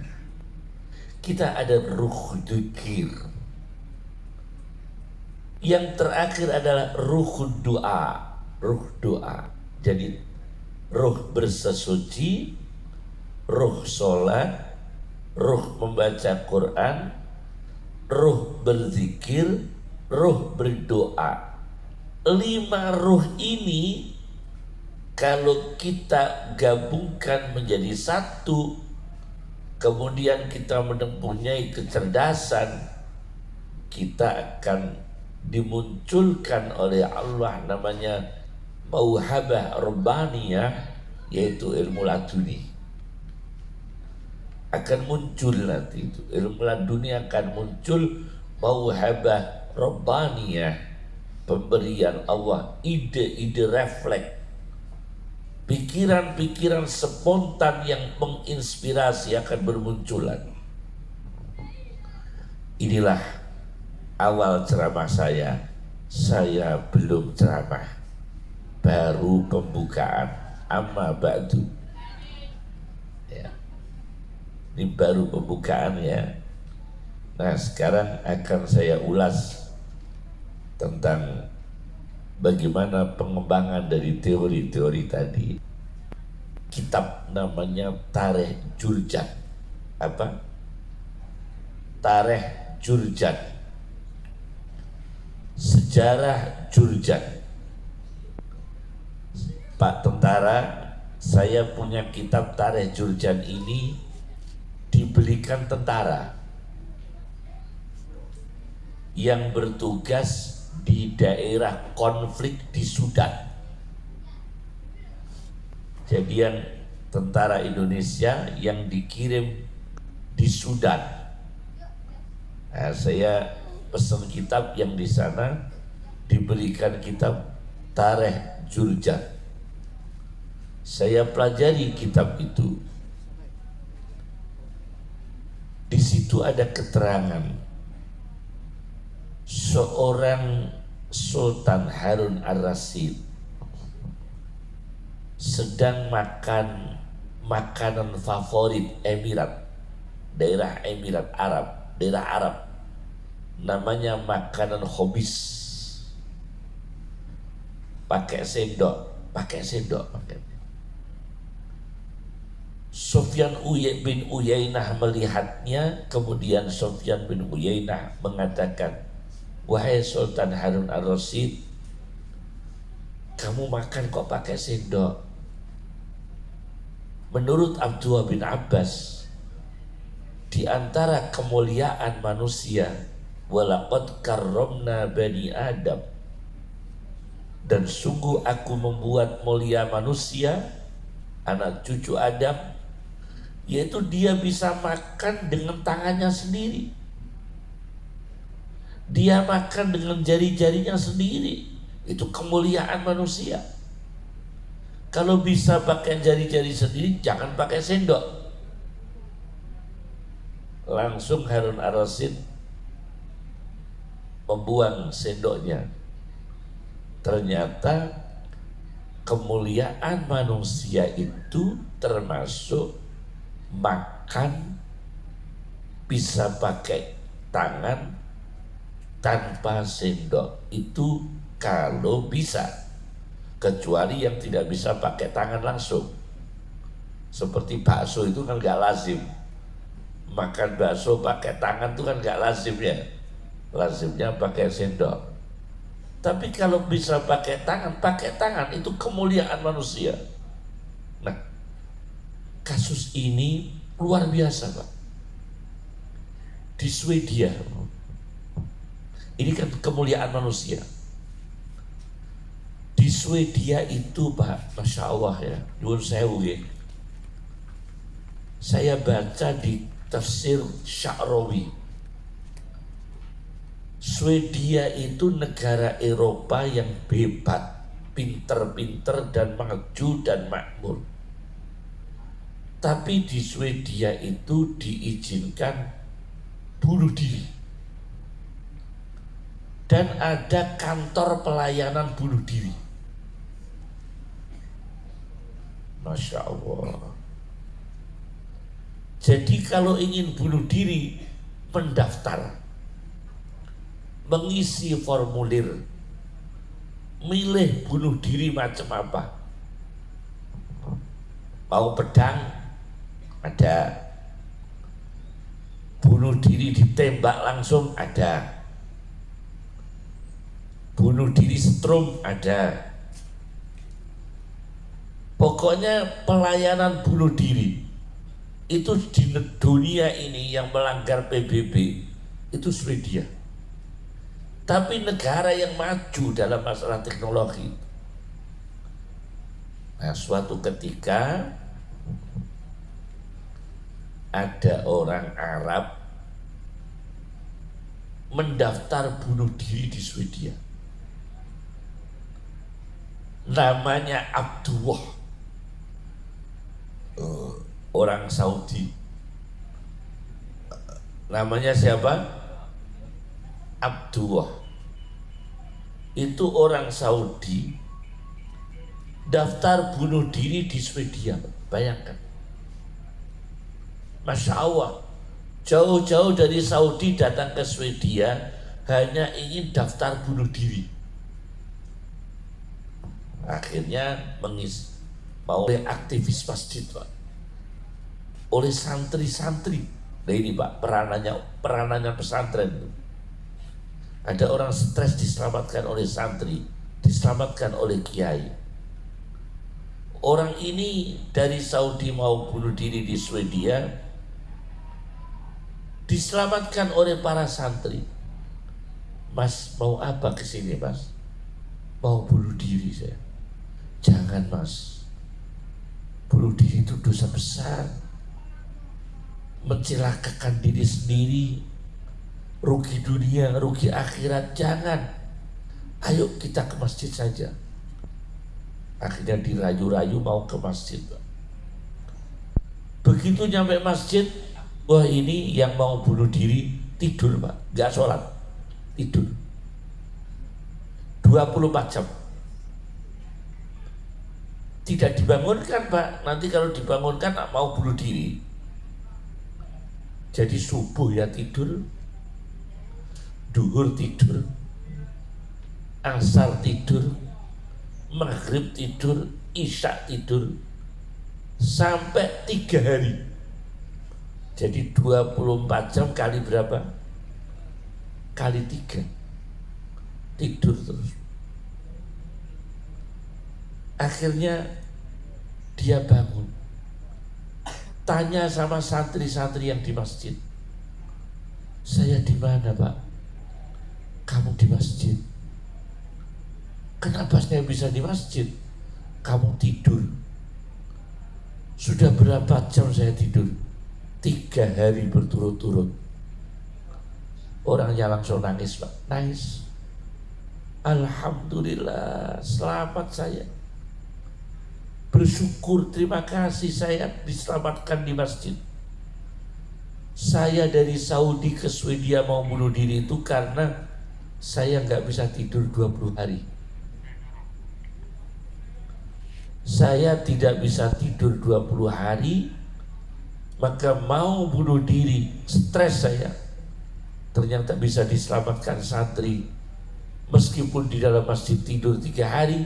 Kita ada ruh dzikir. Yang terakhir adalah ruh doa. Ruh doa. Jadi ruh bersesuci, ruh sholat, ruh membaca Quran, ruh berzikir, ruh berdoa. 5 ruh ini kalau kita gabungkan menjadi satu, kemudian kita mempunyai kecerdasan, kita akan dimunculkan oleh Allah namanya mauhabah rabbaniyah, yaitu ilmu laduni. Akan muncul nanti itu ilmu laduni, akan muncul mauhabah rabbaniyah, pemberian Allah, ide-ide refleks, pikiran-pikiran spontan yang menginspirasi akan bermunculan. Inilah awal ceramah saya saya belum ceramah, baru pembukaan. Amma ba'du. Ya. Ini baru pembukaan ya. Nah, sekarang akan saya ulas tentang bagaimana pengembangan dari teori-teori tadi. Kitab namanya Tarikh Jurjan. Apa? Tarikh Jurjan. Sejarah Jurjan. Pak Tentara, saya punya kitab Tarikh Jurjan ini dibelikan tentara yang bertugas di daerah konflik di Sudan. Jadi yang tentara Indonesia yang dikirim di Sudan. Nah, saya pesan kitab yang di sana, diberikan kitab Tarikh Jurjan. Saya pelajari kitab itu. Di situ ada keterangan seorang Sultan Harun Ar-Rasyid sedang makan makanan favorit daerah Emirat Arab, daerah Arab, namanya makanan khobis, pakai sendok. Sufyan bin Uyainah melihatnya, kemudian Sufyan bin Uyainah mengatakan, wahai Sultan Harun Ar-Rasyid, kamu makan kok pakai sendok? Menurut Abdullah bin Abbas, di antara kemuliaan manusia, walaqad karramna bani Adam, dan sungguh aku membuat mulia manusia, anak cucu Adam, yaitu dia bisa makan dengan tangannya sendiri. Dia makan dengan jari-jarinya sendiri. Itu kemuliaan manusia. Kalau bisa pakai jari-jari sendiri, jangan pakai sendok. Langsung Harun Ar-Rasyid membuang sendoknya. Ternyata kemuliaan manusia itu termasuk makan bisa pakai tangan tanpa sendok. Itu kalau bisa, kecuali yang tidak bisa pakai tangan langsung. Seperti bakso itu kan gak lazim. Makan bakso pakai tangan itu kan gak lazim ya. Lazimnya pakai sendok. Tapi kalau bisa pakai tangan itu kemuliaan manusia. Nah, kasus ini luar biasa Pak. Di Swedia, ini kan kemuliaan manusia. Di Swedia itu Pak, Masya Allah ya, nyuwun sewu ya. Saya baca di tafsir Sya'rawi, Swedia itu negara Eropa yang hebat, pinter-pinter dan maju dan makmur. Tapi di Swedia itu diizinkan bunuh diri. Dan ada kantor pelayanan bunuh diri. Masya Allah. Jadi kalau ingin bunuh diri, mendaftar, mengisi formulir, milih bunuh diri macam apa. Mau pedang, ada. Bunuh diri ditembak langsung, ada. Bunuh diri setrum, ada. Pokoknya pelayanan bunuh diri itu di dunia ini yang melanggar PBB itu Swedia. Tapi negara yang maju dalam masalah teknologi. Nah, suatu ketika ada orang Arab mendaftar bunuh diri di Swedia. Namanya Abdullah, orang Saudi. Namanya siapa? Abdullah. itu orang Saudi daftar bunuh diri di Swedia. Bayangkan, Masya Allah, jauh-jauh dari Saudi datang ke Swedia hanya ingin daftar bunuh diri. Akhirnya mau oleh aktivis masjid, Pak, oleh santri-santri. Nah ini Pak, peranannya pesantren. Ada orang stres diselamatkan oleh santri, diselamatkan oleh kiai. Orang ini dari Saudi mau bunuh diri di Swedia, diselamatkan oleh para santri. Mas, mau apa kesini Mas? Mau bunuh diri saya. Jangan Mas, bunuh diri itu dosa besar, mencelakakan diri sendiri, rugi dunia, rugi akhirat. Jangan. Ayo kita ke masjid saja. Akhirnya dirayu-rayu mau ke masjid. Begitu nyampe masjid, wah ini yang mau bunuh diri tidur Pak, gak sholat, tidur 24 jam. Tidak dibangunkan Pak, nanti kalau dibangunkan mau bunuh diri. Jadi subuh ya tidur, duhur tidur, asar tidur, maghrib tidur, isya tidur, sampai 3 hari. Jadi 24 jam kali berapa? Kali 3. Tidur terus. Akhirnya dia bangun, tanya sama santri-santri yang di masjid, saya di mana Pak? Kamu di masjid. Kenapa saya bisa di masjid? Kamu tidur. Sudah berapa jam saya tidur? 3 hari berturut-turut. Orangnya langsung nangis Pak, nangis. Alhamdulillah, selamat saya. Bersyukur, terima kasih saya diselamatkan di masjid. Saya dari Saudi ke Swedia mau bunuh diri itu karena saya nggak bisa tidur 20 hari. Saya tidak bisa tidur 20 hari, maka mau bunuh diri, stres saya. Ternyata bisa diselamatkan santri. Meskipun di dalam masjid tidur 3 hari,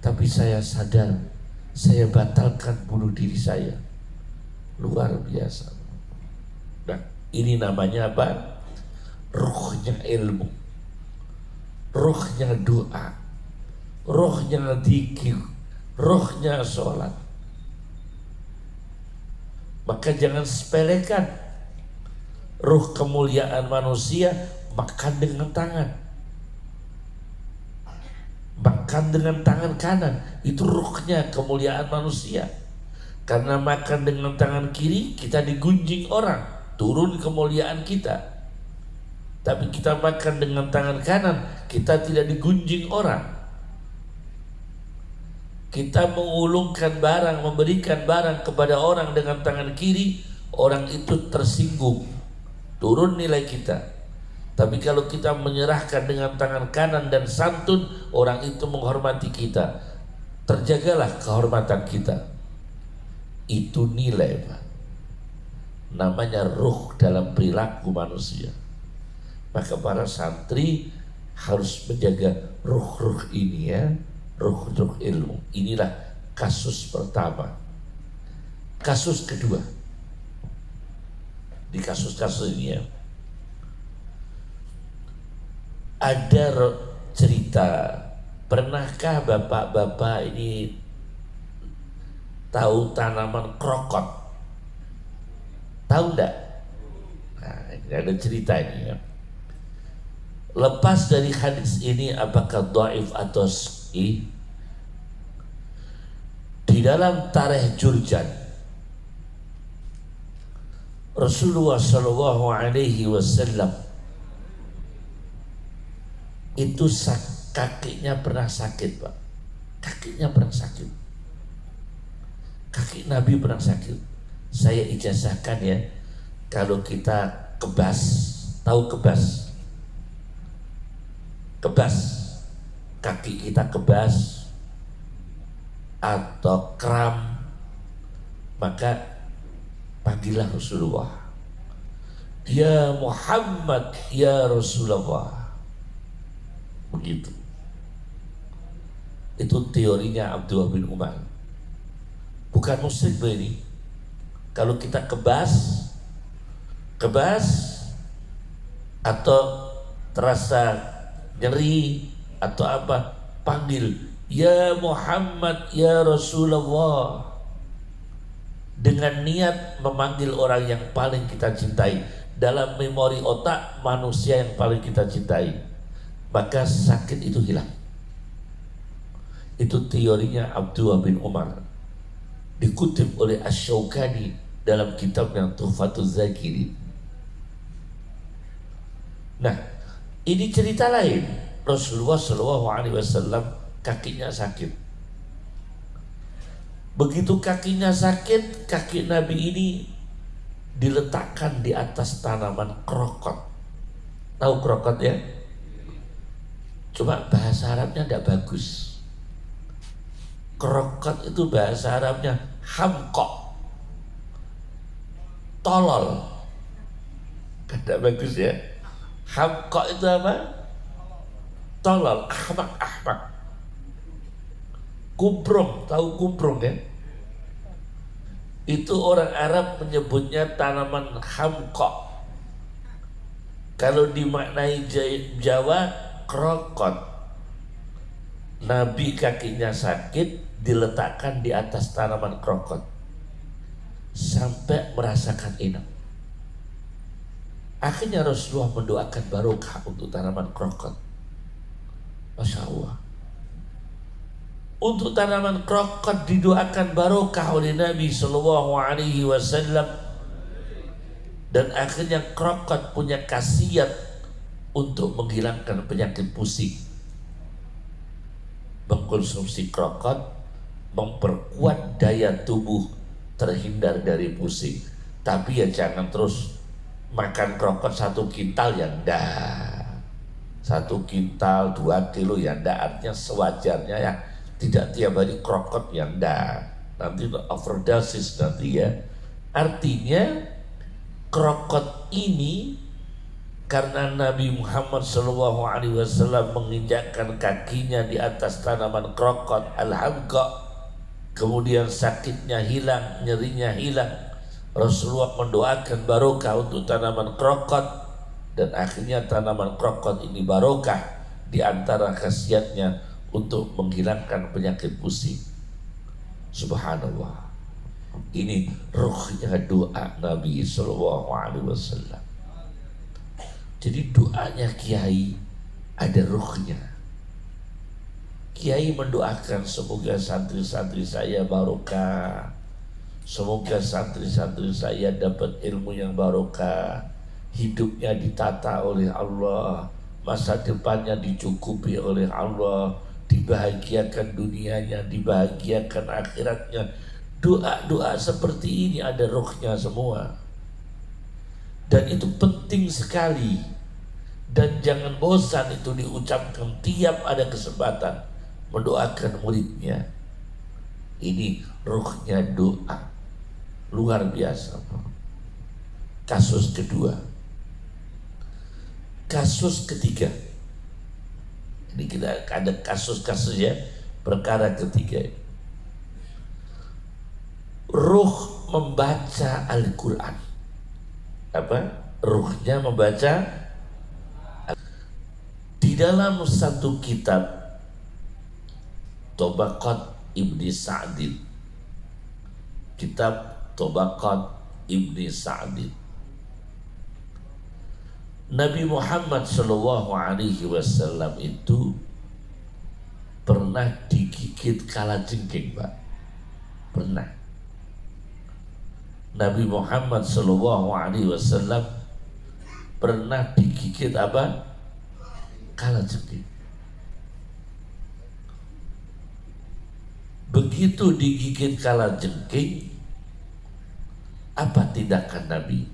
tapi saya sadar, saya batalkan bunuh diri saya. Luar biasa. Nah, ini namanya apa? Ruhnya ilmu, ruhnya doa, ruhnya dzikir, ruhnya sholat. Maka jangan sepelekan ruh kemuliaan manusia. Makan dengan tangan, makan dengan tangan kanan, itu ruhnya kemuliaan manusia. Karena makan dengan tangan kiri kita digunjing orang, turun kemuliaan kita. Tapi kita makan dengan tangan kanan, kita tidak digunjing orang. Kita mengulungkan barang, memberikan barang kepada orang dengan tangan kiri, orang itu tersinggung, turun nilai kita. Tapi kalau kita menyerahkan dengan tangan kanan dan santun, orang itu menghormati kita, terjagalah kehormatan kita. Itu nilai Pak, namanya ruh dalam perilaku manusia. Maka para santri harus menjaga ruh-ruh ini ya, ruh-ruh ilmu. Inilah kasus pertama. Kasus kedua, di kasus-kasus ini ya, ada cerita. Pernahkah bapak-bapak ini tahu tanaman krokot? Tahu enggak? Nah, ini ada cerita ini ya. Lepas dari hadis ini apakah dhaif atau sahih, di dalam Tarikh Jurjan Rasulullah Shallallahu Alaihi Wasallam itu kakinya pernah sakit Pak, kakinya pernah sakit, kaki Nabi pernah sakit. Saya ijazahkan ya, kalau kita kebas, tahu kebas? Kebas kaki kita kebas atau kram, maka panggillah Rasulullah, ya Muhammad, ya Rasulullah. Begitu. Itu teorinya Abdullah bin Umar. Bukan musyrik ini. Kalau kita kebas atau terasa nyeri atau apa, panggil ya Muhammad, ya Rasulullah, dengan niat memanggil orang yang paling kita cintai. Dalam memori otak manusia yang paling kita cintai, maka sakit itu hilang. Itu teorinya Abdullah bin Umar, dikutip oleh Asy-Syaukani dalam kitabnya Tuhfatuz Zakirin. Nah, ini cerita lain. Rasulullah SAW kakinya sakit. Begitu kakinya sakit, kaki Nabi ini diletakkan di atas tanaman krokot. Tahu krokot ya? Cuma bahasa Arabnya tidak bagus. Krokot itu bahasa Arabnya hamkok, tolol. Kan tidak bagus ya. Hamkok itu apa? Tolol, ahmak. Kumprung, tahu kumprung ya? Itu orang Arab menyebutnya tanaman hamkok. Kalau dimaknai Jawa, krokot. Nabi kakinya sakit, diletakkan di atas tanaman krokot sampai merasakan enak. Akhirnya Rasulullah mendoakan barokah untuk tanaman krokot. Masya Allah. Untuk tanaman krokot didoakan barokah oleh Nabi SAW, dan akhirnya krokot punya khasiat untuk menghilangkan penyakit pusing. Mengkonsumsi krokot memperkuat daya tubuh terhindar dari pusing. Tapi ya jangan terus makan krokot 1 kintal ya enggak, 1 kintal 2 kilo ya enggak. Artinya sewajarnya ya, tidak tiap hari krokot ya enggak, nanti overdosis nanti ya. Artinya krokot ini karena Nabi Muhammad SAW menginjakkan kakinya di atas tanaman krokot al-hamqa, kemudian sakitnya hilang, nyerinya hilang. Rasulullah mendoakan barokah untuk tanaman krokot, dan akhirnya tanaman krokot ini barokah. Di antara khasiatnya untuk menghilangkan penyakit pusing. Subhanallah. Ini ruhnya doa Nabi SAW. Jadi doanya Kiai ada ruhnya. Kiai mendoakan semoga santri-santri saya barokah, semoga santri-santri saya dapat ilmu yang barokah, hidupnya ditata oleh Allah, masa depannya dicukupi oleh Allah, dibahagiakan dunianya, dibahagiakan akhiratnya. Doa-doa seperti ini ada ruhnya semua. Dan itu penting sekali, dan jangan bosan itu diucapkan tiap ada kesempatan mendoakan muridnya. Ini ruhnya doa luar biasa. Kasus kedua, kasus ketiga. Ini kita ada kasus-kasus ya, perkara ketiga. Ruh membaca Al-Quran. Apa? Ruhnya membaca. Di dalam satu kitab Tabaqat Ibni Sa'din, kitab Tabaqat Ibni Sa'din, Nabi Muhammad SAW itu pernah digigit kalajengking, Pak. Pernah. Nabi Muhammad SAW pernah digigit apa? Kalajengking. Begitu digigit kalajengking, apa tindakan Nabi?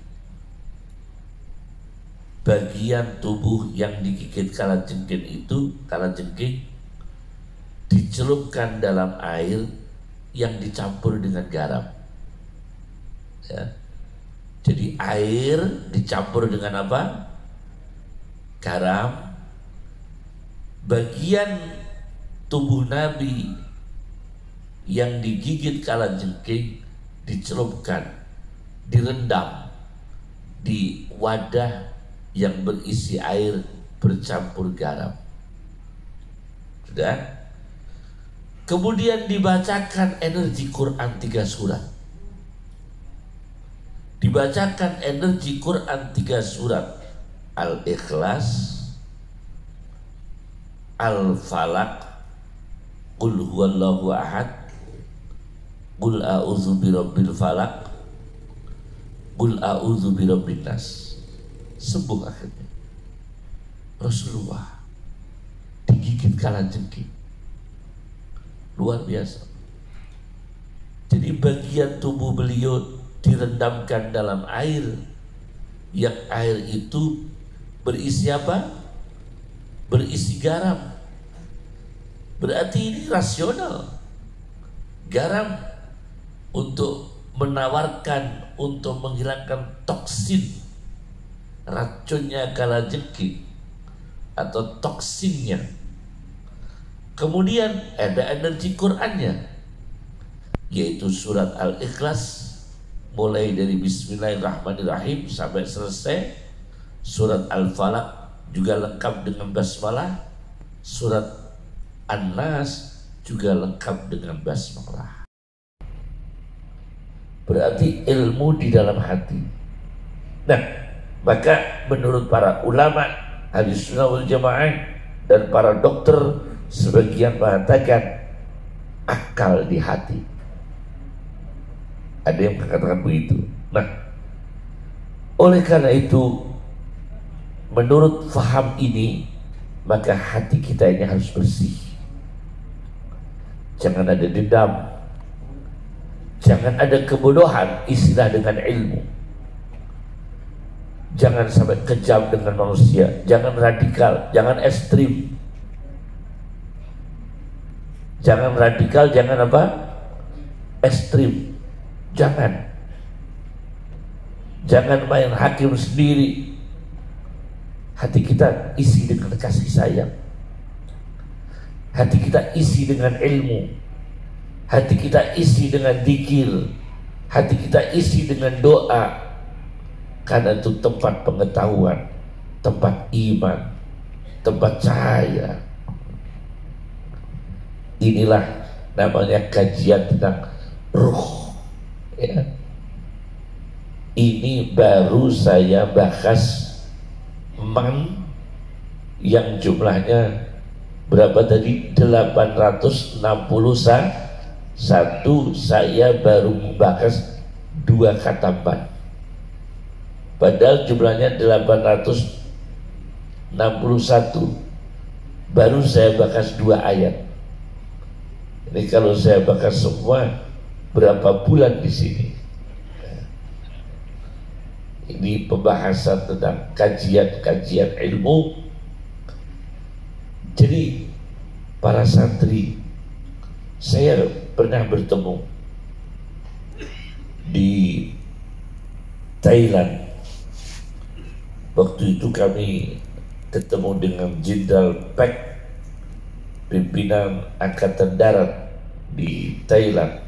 Bagian tubuh yang digigit kalajengking itu, kalajengking dicelupkan dalam air yang dicampur dengan garam. Ya. Jadi air dicampur dengan apa? Garam. Bagian tubuh Nabi yang digigit kalajengking dicelupkan, direndam di wadah yang berisi air bercampur garam. Sudah? Kemudian dibacakan energi Quran 3 surat. Dibacakan energi Quran 3 surat. Al-Ikhlas, Al-Falaq, Qul huwallahu ahad, Qul a'udzu birabbil falaq, Qul a'udzu birabbin nas. Sembuh akhirnya. Rasulullah digigit kalajengking. Luar biasa. Jadi bagian tubuh beliau direndamkan dalam air, yang air itu berisi apa? Berisi garam. Berarti ini rasional. Garam untuk menawarkan, untuk menghilangkan toksin, racunnya kalajengking atau toksinnya. Kemudian ada energi Qur'annya, yaitu surat Al-Ikhlas, mulai dari Bismillahirrahmanirrahim sampai selesai. Surat Al-Falaq juga lengkap dengan basmalah. Surat An-Nas juga lengkap dengan basmalah. Berarti ilmu di dalam hati. Nah, maka menurut para ulama Ahlus Sunnah wal Jamaah dan para dokter, sebagian mengatakan akal di hati. Ada yang mengatakan begitu. Nah, oleh karena itu, menurut faham ini, maka hati kita ini harus bersih. Jangan ada dendam, jangan ada kebodohan, istilah dengan ilmu. Jangan sampai kejam dengan manusia, jangan radikal, jangan ekstrim. Jangan radikal, jangan apa? Ekstrim. Jangan main hakim sendiri. Hati kita isi dengan kasih sayang. Hati kita isi dengan ilmu. Hati kita isi dengan dzikir. Hati kita isi dengan doa. Karena itu tempat pengetahuan, tempat iman, tempat cahaya. Inilah namanya kajian tentang ruh. Ya. Ini baru saya bahas man yang jumlahnya berapa tadi? 861. Saya baru membahas 2 kata man. Padahal jumlahnya 861. Baru saya bahas 2 ayat. Ini kalau saya bahas semua, berapa bulan di sini? Ini pembahasan tentang kajian-kajian ilmu. Jadi para santri, saya pernah bertemu di Thailand. Waktu itu kami ketemu dengan Jenderal Pak, pimpinan Angkatan Darat di Thailand.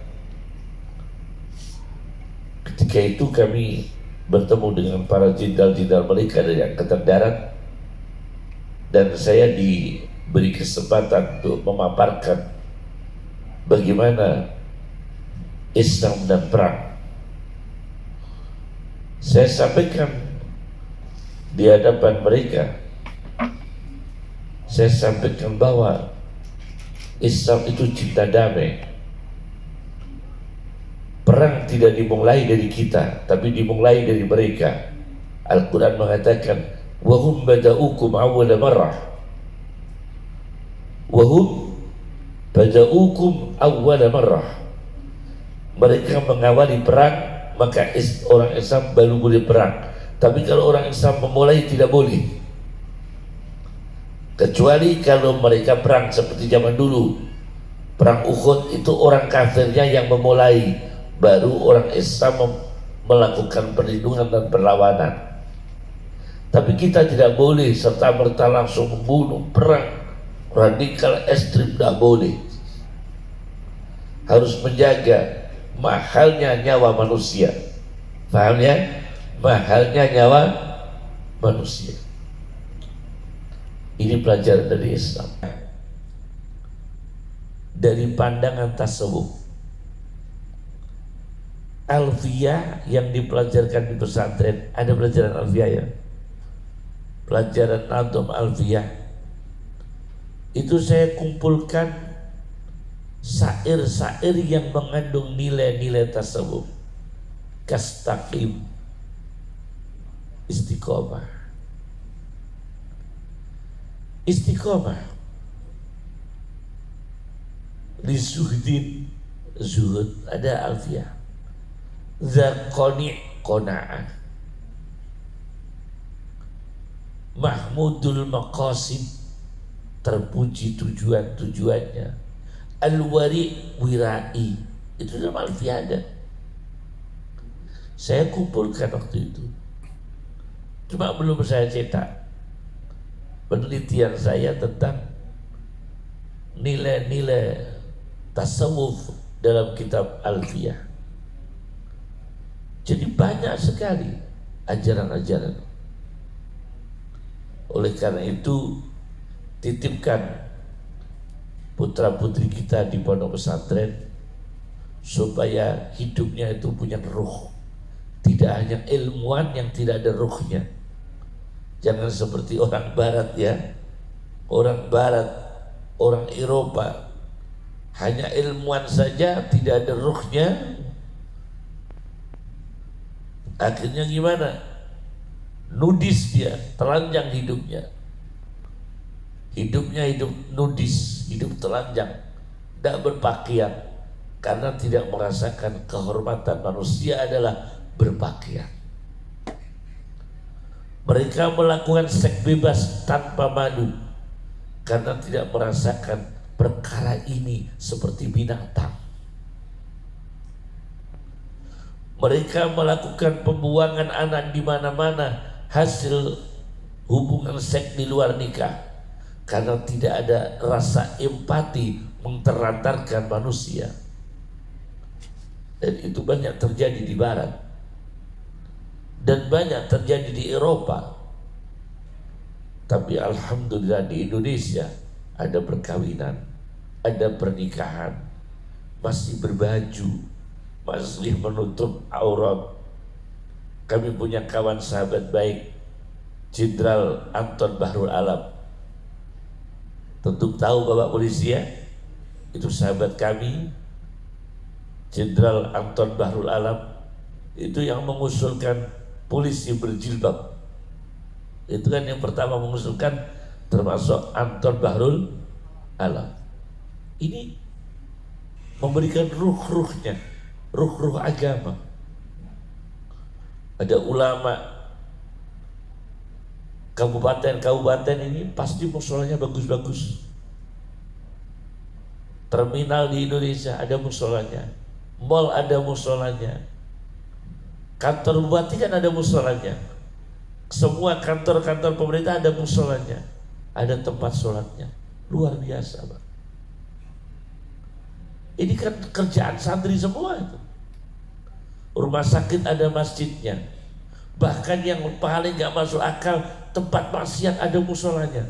Ketika itu kami bertemu dengan para jenderal-jenderal mereka dari Angkatan Darat, dan saya diberi kesempatan untuk memaparkan bagaimana Islam dan perang. Saya sampaikan di hadapan mereka, saya sampaikan bahwa Islam itu cinta damai. Perang tidak dimulai dari kita, tapi dimulai dari mereka. Al-Quran mengatakan, wahum bada'ukum awwala marrah. Wahum bada'ukum awwala marrah. Mereka mengawali perang, maka orang Islam baru boleh perang. Tapi kalau orang Islam memulai, tidak boleh. Kecuali kalau mereka perang seperti zaman dulu, Perang Uhud itu orang kafirnya yang memulai, baru orang Islam melakukan perlindungan dan perlawanan. Tapi kita tidak boleh serta-merta langsung membunuh, perang radikal ekstrim, tidak boleh. Harus menjaga mahalnya nyawa manusia. Paham ya? Mahalnya nyawa manusia. Ini pelajaran dari Islam. Dari pandangan tasawuf, alfiyah yang dipelajarkan di pesantren, ada pelajaran alfiyah ya, pelajaran nadom alfiyah. Itu saya kumpulkan syair-syair yang mengandung nilai-nilai tasawuf. Kastaqim, istiqomah, istiqomah. Lisuhdin, zuhud, ada alfiyah. Zakoni, qona'ah. Mahmudul maqasid, terpuji tujuan-tujuannya. Al-wari, wirai, itu nama alfiyah ada. Saya kumpulkan waktu itu, cuma belum saya cetak. Penelitian saya tentang nilai-nilai tasawuf dalam kitab alfiyah. Jadi banyak sekali ajaran-ajaran. Oleh karena itu, titipkan putra-putri kita di pondok pesantren supaya hidupnya itu punya ruh. Tidak hanya ilmuwan yang tidak ada ruhnya. Jangan seperti orang barat ya. Orang barat, orang Eropa, hanya ilmuwan saja, tidak ada ruhnya. Akhirnya gimana? Nudis dia, telanjang hidupnya. Hidupnya hidup nudis, hidup telanjang, tidak berpakaian, karena tidak merasakan kehormatan manusia adalah berpakaian. Mereka melakukan seks bebas tanpa madu karena tidak merasakan perkara ini seperti binatang. Mereka melakukan pembuangan anak di mana-mana hasil hubungan seks di luar nikah karena tidak ada rasa empati menterantarkan manusia. Dan itu banyak terjadi di barat dan banyak terjadi di Eropa. Tapi alhamdulillah di Indonesia ada perkawinan, ada pernikahan, masih berbaju, masih menutup aurat. Kami punya kawan sahabat baik, Jenderal Anton Bahrul Alam. Tentu tahu Bapak polisi ya, itu sahabat kami, Jenderal Anton Bahrul Alam. Itu yang mengusulkan polisi berjilbab. Itu kan yang pertama mengusulkan, termasuk Anton Bahrul Alam. Ini memberikan ruh-ruhnya, ruh-ruh agama. Ada ulama kabupaten-kabupaten ini pasti musolanya bagus-bagus. Terminal di Indonesia ada musolanya, mall ada musolanya, kantor bupati kan ada musolanya, semua kantor-kantor pemerintah ada musolanya, ada tempat sholatnya. Luar biasa, Pak. Ini kan kerjaan santri semua itu. Rumah sakit ada masjidnya. Bahkan yang paling gak masuk akal, tempat maksiat ada musolanya.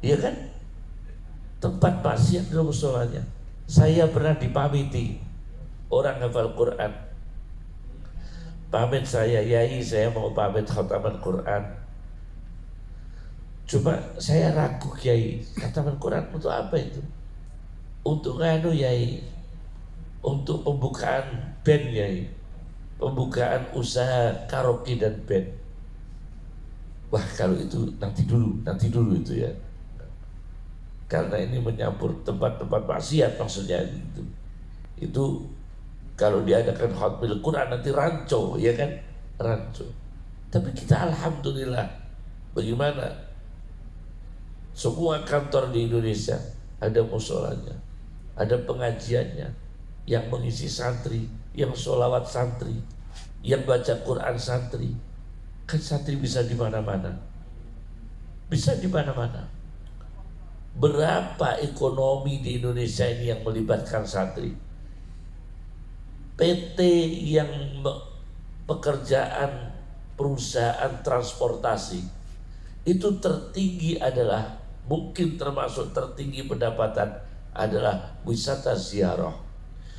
Iya kan? Tempat maksiat ada musolanya. Saya pernah dipamiti orang hafal Quran. Pamit saya, yai saya mau pamit khataman Quran. Cuma saya ragu Kiai, khataman Quran untuk apa itu? Untuk nganu Yai, untuk pembukaan band Yai, pembukaan usaha karaoke dan band. Wah kalau itu nanti dulu itu ya. Karena ini menyampur tempat-tempat maksiat maksudnya gitu. Itu kalau diadakan hotmil Quran nanti rancu ya kan, rancu. Tapi kita alhamdulillah, bagaimana Semua kantor di Indonesia ada musholanya, ada pengajiannya, yang mengisi santri, yang sholawat santri, yang baca Quran santri. Kan santri bisa di mana-mana, bisa di mana-mana. Berapa ekonomi di Indonesia ini yang melibatkan santri? PT yang pekerjaan perusahaan transportasi itu tertinggi adalah, mungkin termasuk tertinggi pendapatan adalah wisata ziarah.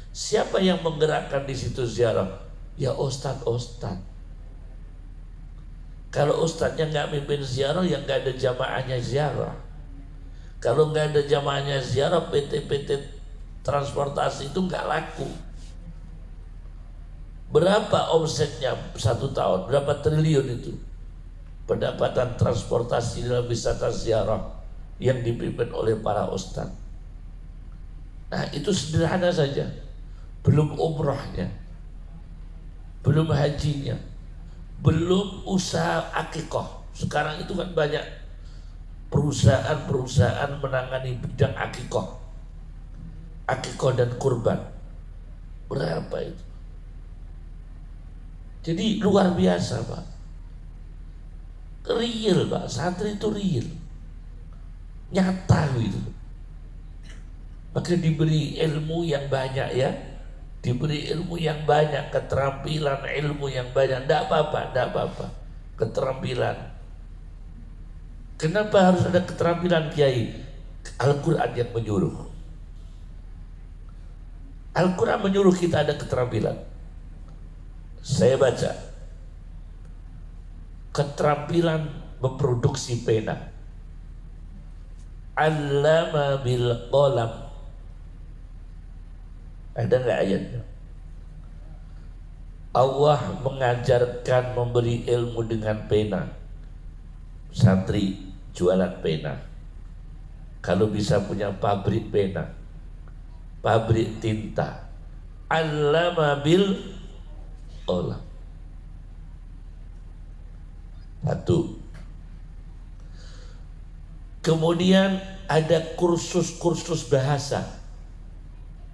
Siapa yang menggerakkan di situ ziarah? Ya ustadz. Kalau ustadznya nggak mimpin ziarah, ya nggak ada jamaahnya ziarah. Kalau nggak ada jamaahnya ziarah, PT transportasi itu nggak laku. Berapa omsetnya satu tahun? Berapa triliun itu pendapatan transportasi dalam wisata ziarah yang dipimpin oleh para ustadz? Nah, itu sederhana saja. Belum umrohnya, belum hajinya, belum usaha akikoh. Sekarang itu kan banyak perusahaan-perusahaan menangani bidang akikoh dan kurban. Berapa itu? Jadi luar biasa, Pak. Real, Pak. Santri itu real, nyata gitu. Maka diberi ilmu yang banyak ya, diberi ilmu yang banyak, keterampilan ilmu yang banyak. Tidak apa-apa, keterampilan. Kenapa harus ada keterampilan, Kiai? Al-Quran yang menyuruh. Al-Quran menyuruh kita ada keterampilan. Saya baca keterampilan memproduksi pena. Allama bil qalam. Ada nggak ayatnya? Allah mengajarkan memberi ilmu dengan pena. Santri jualan pena. Kalau bisa punya pabrik pena, pabrik tinta. Allama bil qalam. Satu. Kemudian ada kursus-kursus bahasa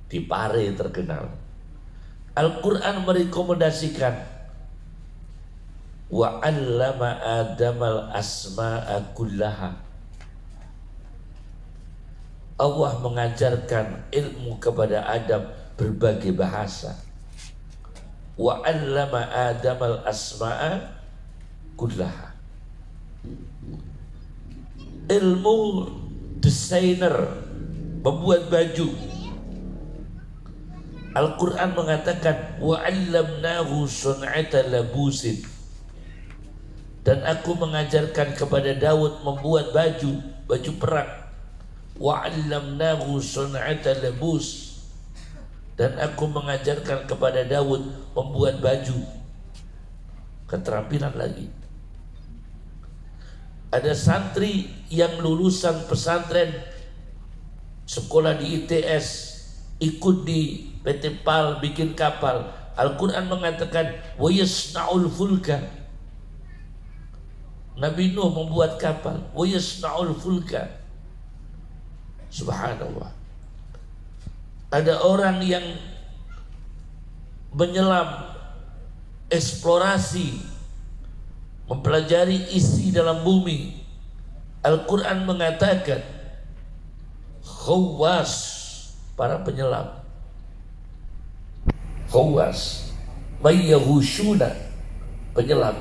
di Pare terkenal. Al-Quran merekomendasikan wa 'allama Adamal asma'a kullaha. Allah mengajarkan ilmu kepada Adam berbagai bahasa. Wa 'allama Adamal asma'a kullaha. Ilmu desainer, membuat baju. Al-Quran mengatakan wa 'allamnahu sun'ata labusin. Dan aku mengajarkan kepada Daud membuat baju perang. Wa 'allamnahu sun'ata labus. Dan aku mengajarkan kepada Daud membuat baju. Keterampilan lagi. Ada santri yang lulusan pesantren, sekolah di ITS, ikut di PT PAL bikin kapal. Al-Quran mengatakan wa yasna'ul fulka. Nabi Nuh membuat kapal. Wa yasna'ul fulka. Subhanallah. Ada orang yang menyelam, eksplorasi, mempelajari isi dalam bumi. Al-Quran mengatakan khawas, para penyelam. Khawas mayyahushuna, penyelam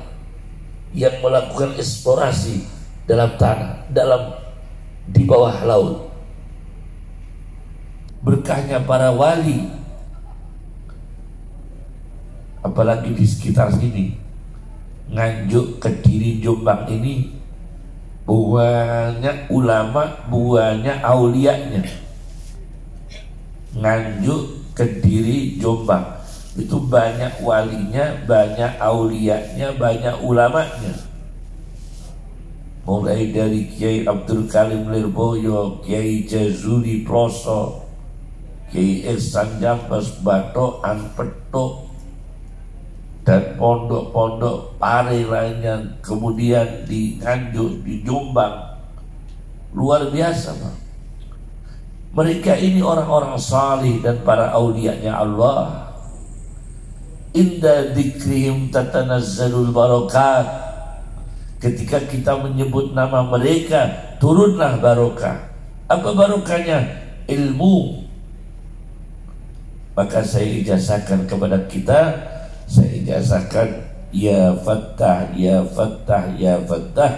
yang melakukan eksplorasi dalam tanah, di bawah laut. Berkahnya para wali, apalagi di sekitar sini. Nganjuk, Kediri, Jombang ini banyak ulama, banyak aulianya. Nganjuk, Kediri, Jombang itu banyak walinya, banyak aulianya, banyak ulamanya. Mulai dari Kiai Abdul Karim Lirboyo, Kiai Jazuli Ploso, Kiai Ihsan Jambas Bato Anpeto, dan pondok-pondok Pare lainnya, kemudian di Nganjuk, di Jombang, luar biasa, Pak. Mereka ini orang-orang salih dan para aulianya Allah. Inda dzikrihim tatanazzalul barakat. Ketika kita menyebut nama mereka, turunlah barokah. Apa barokahnya? Ilmu. Maka saya ijazahkan kepada kita, saya ijazahkan, ya Fattah, ya Fattah, ya Fattah,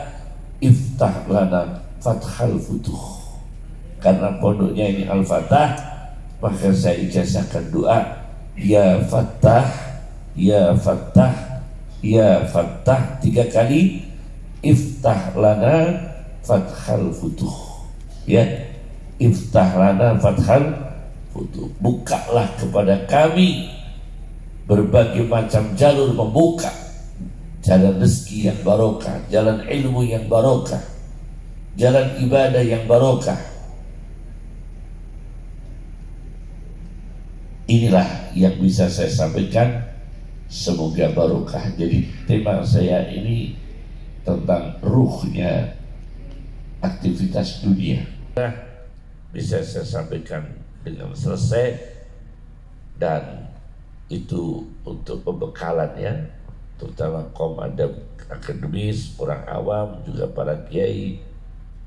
iftah lana fathal futuh. Karena pondoknya ini Al-Fatah, maka saya ijazahkan doa, ya Fattah, ya Fattah, ya Fattah 3 kali, iftah lana fathal futuh. Ya, iftah lana fathal futuh. Bukalah kepada kami berbagai macam jalur, membuka jalan rezeki yang barokah, jalan ilmu yang barokah, jalan ibadah yang barokah. Inilah yang bisa saya sampaikan, semoga barokah. Jadi tema saya ini tentang ruhnya aktivitas dunia. Bisa saya sampaikan dengan selesai, dan itu untuk pembekalan ya, terutama kaum adab akademis, orang awam, juga para kiai,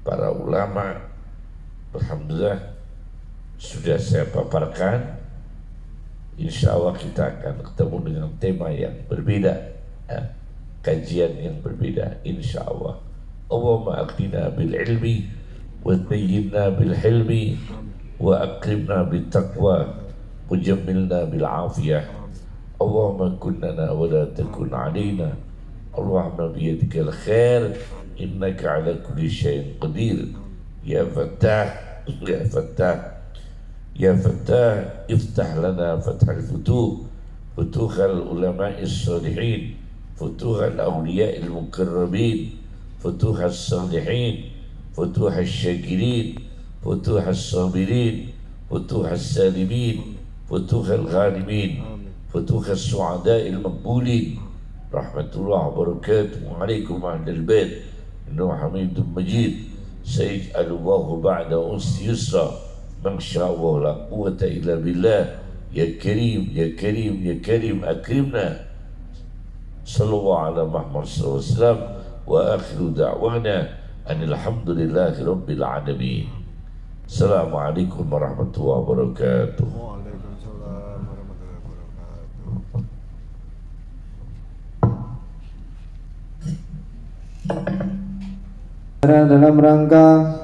para ulama. Alhamdulillah sudah saya paparkan. Insya Allah kita akan ketemu dengan tema yang berbeda, ya, kajian yang berbeda, insya Allah. Allahumma aqina bil ilmi wa tayyibna bil hilmi wa akrimna bil taqwa wa jammilna bil afiyah. Allahumma kunnana wa la takun alaina. Allahumma biyadika al khair innaka ala kulli syai'in qadir. Ya Fattah, ya Fattah, ya Fattah, iftah lana fathal futuh, futuhal ulama'is salihin, futuhal awliya'il mukarrabin, futuhal salihin, futuhal syakirin, futuhal sabirin, futuhal salimin, futuhal ghalimin, futuhal su'ada'il maqbulin. Rahmatullah wabarakatuh. Alaikum ahlal bait, innahu hamidun majid. Sayaj'alullahu ba'da usri yusra. Masya Allah, la quwwata illa billah. Ya Karim, ya Karim, ya Karim, akrimna. Sallallahu ala Muhammad sallallahu alaihi wasallam. Wa akhiru da'wana alhamdulillahi rabbil alamin. Assalamualaikum warahmatullahi wabarakatuh. Waalaikumsalam warahmatullahi wabarakatuh. Dalam rangka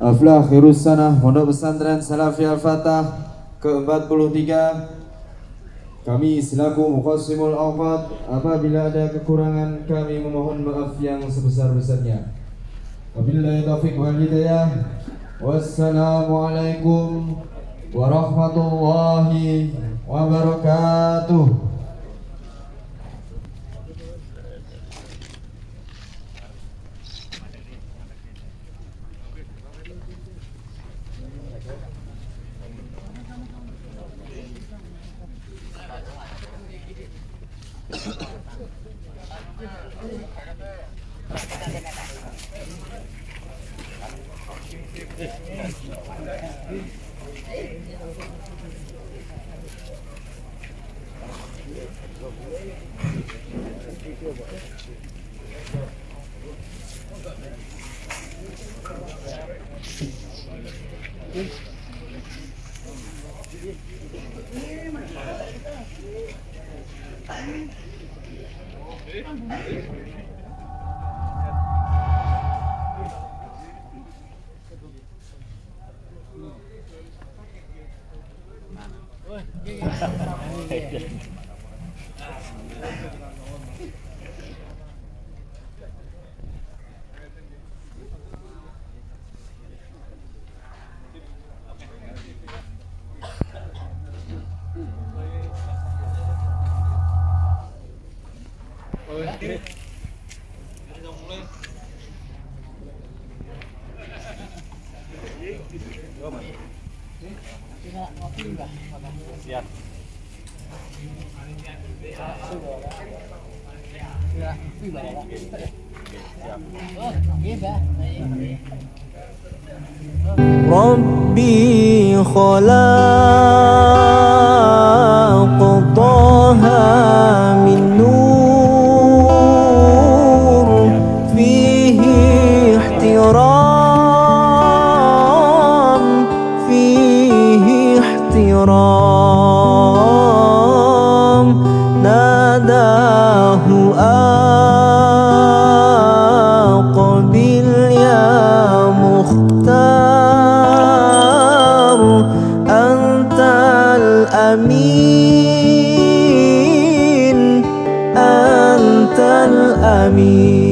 Haflah Akhirus Sanah Pondok Pesantren Salafi Al-Fatah ke-43, kami selaku Muqassimul Awqad, apabila ada kekurangan kami memohon maaf yang sebesar-besarnya. Wabillahi taufiq wal hidayah. Wassalamualaikum warahmatullahi wabarakatuh. Siap. Oh, iya, Mbak. ربي خلق طه من نور فيه احترام فيه احترام ناداه أقبل يا مختار أنت الأمين أنت الأمين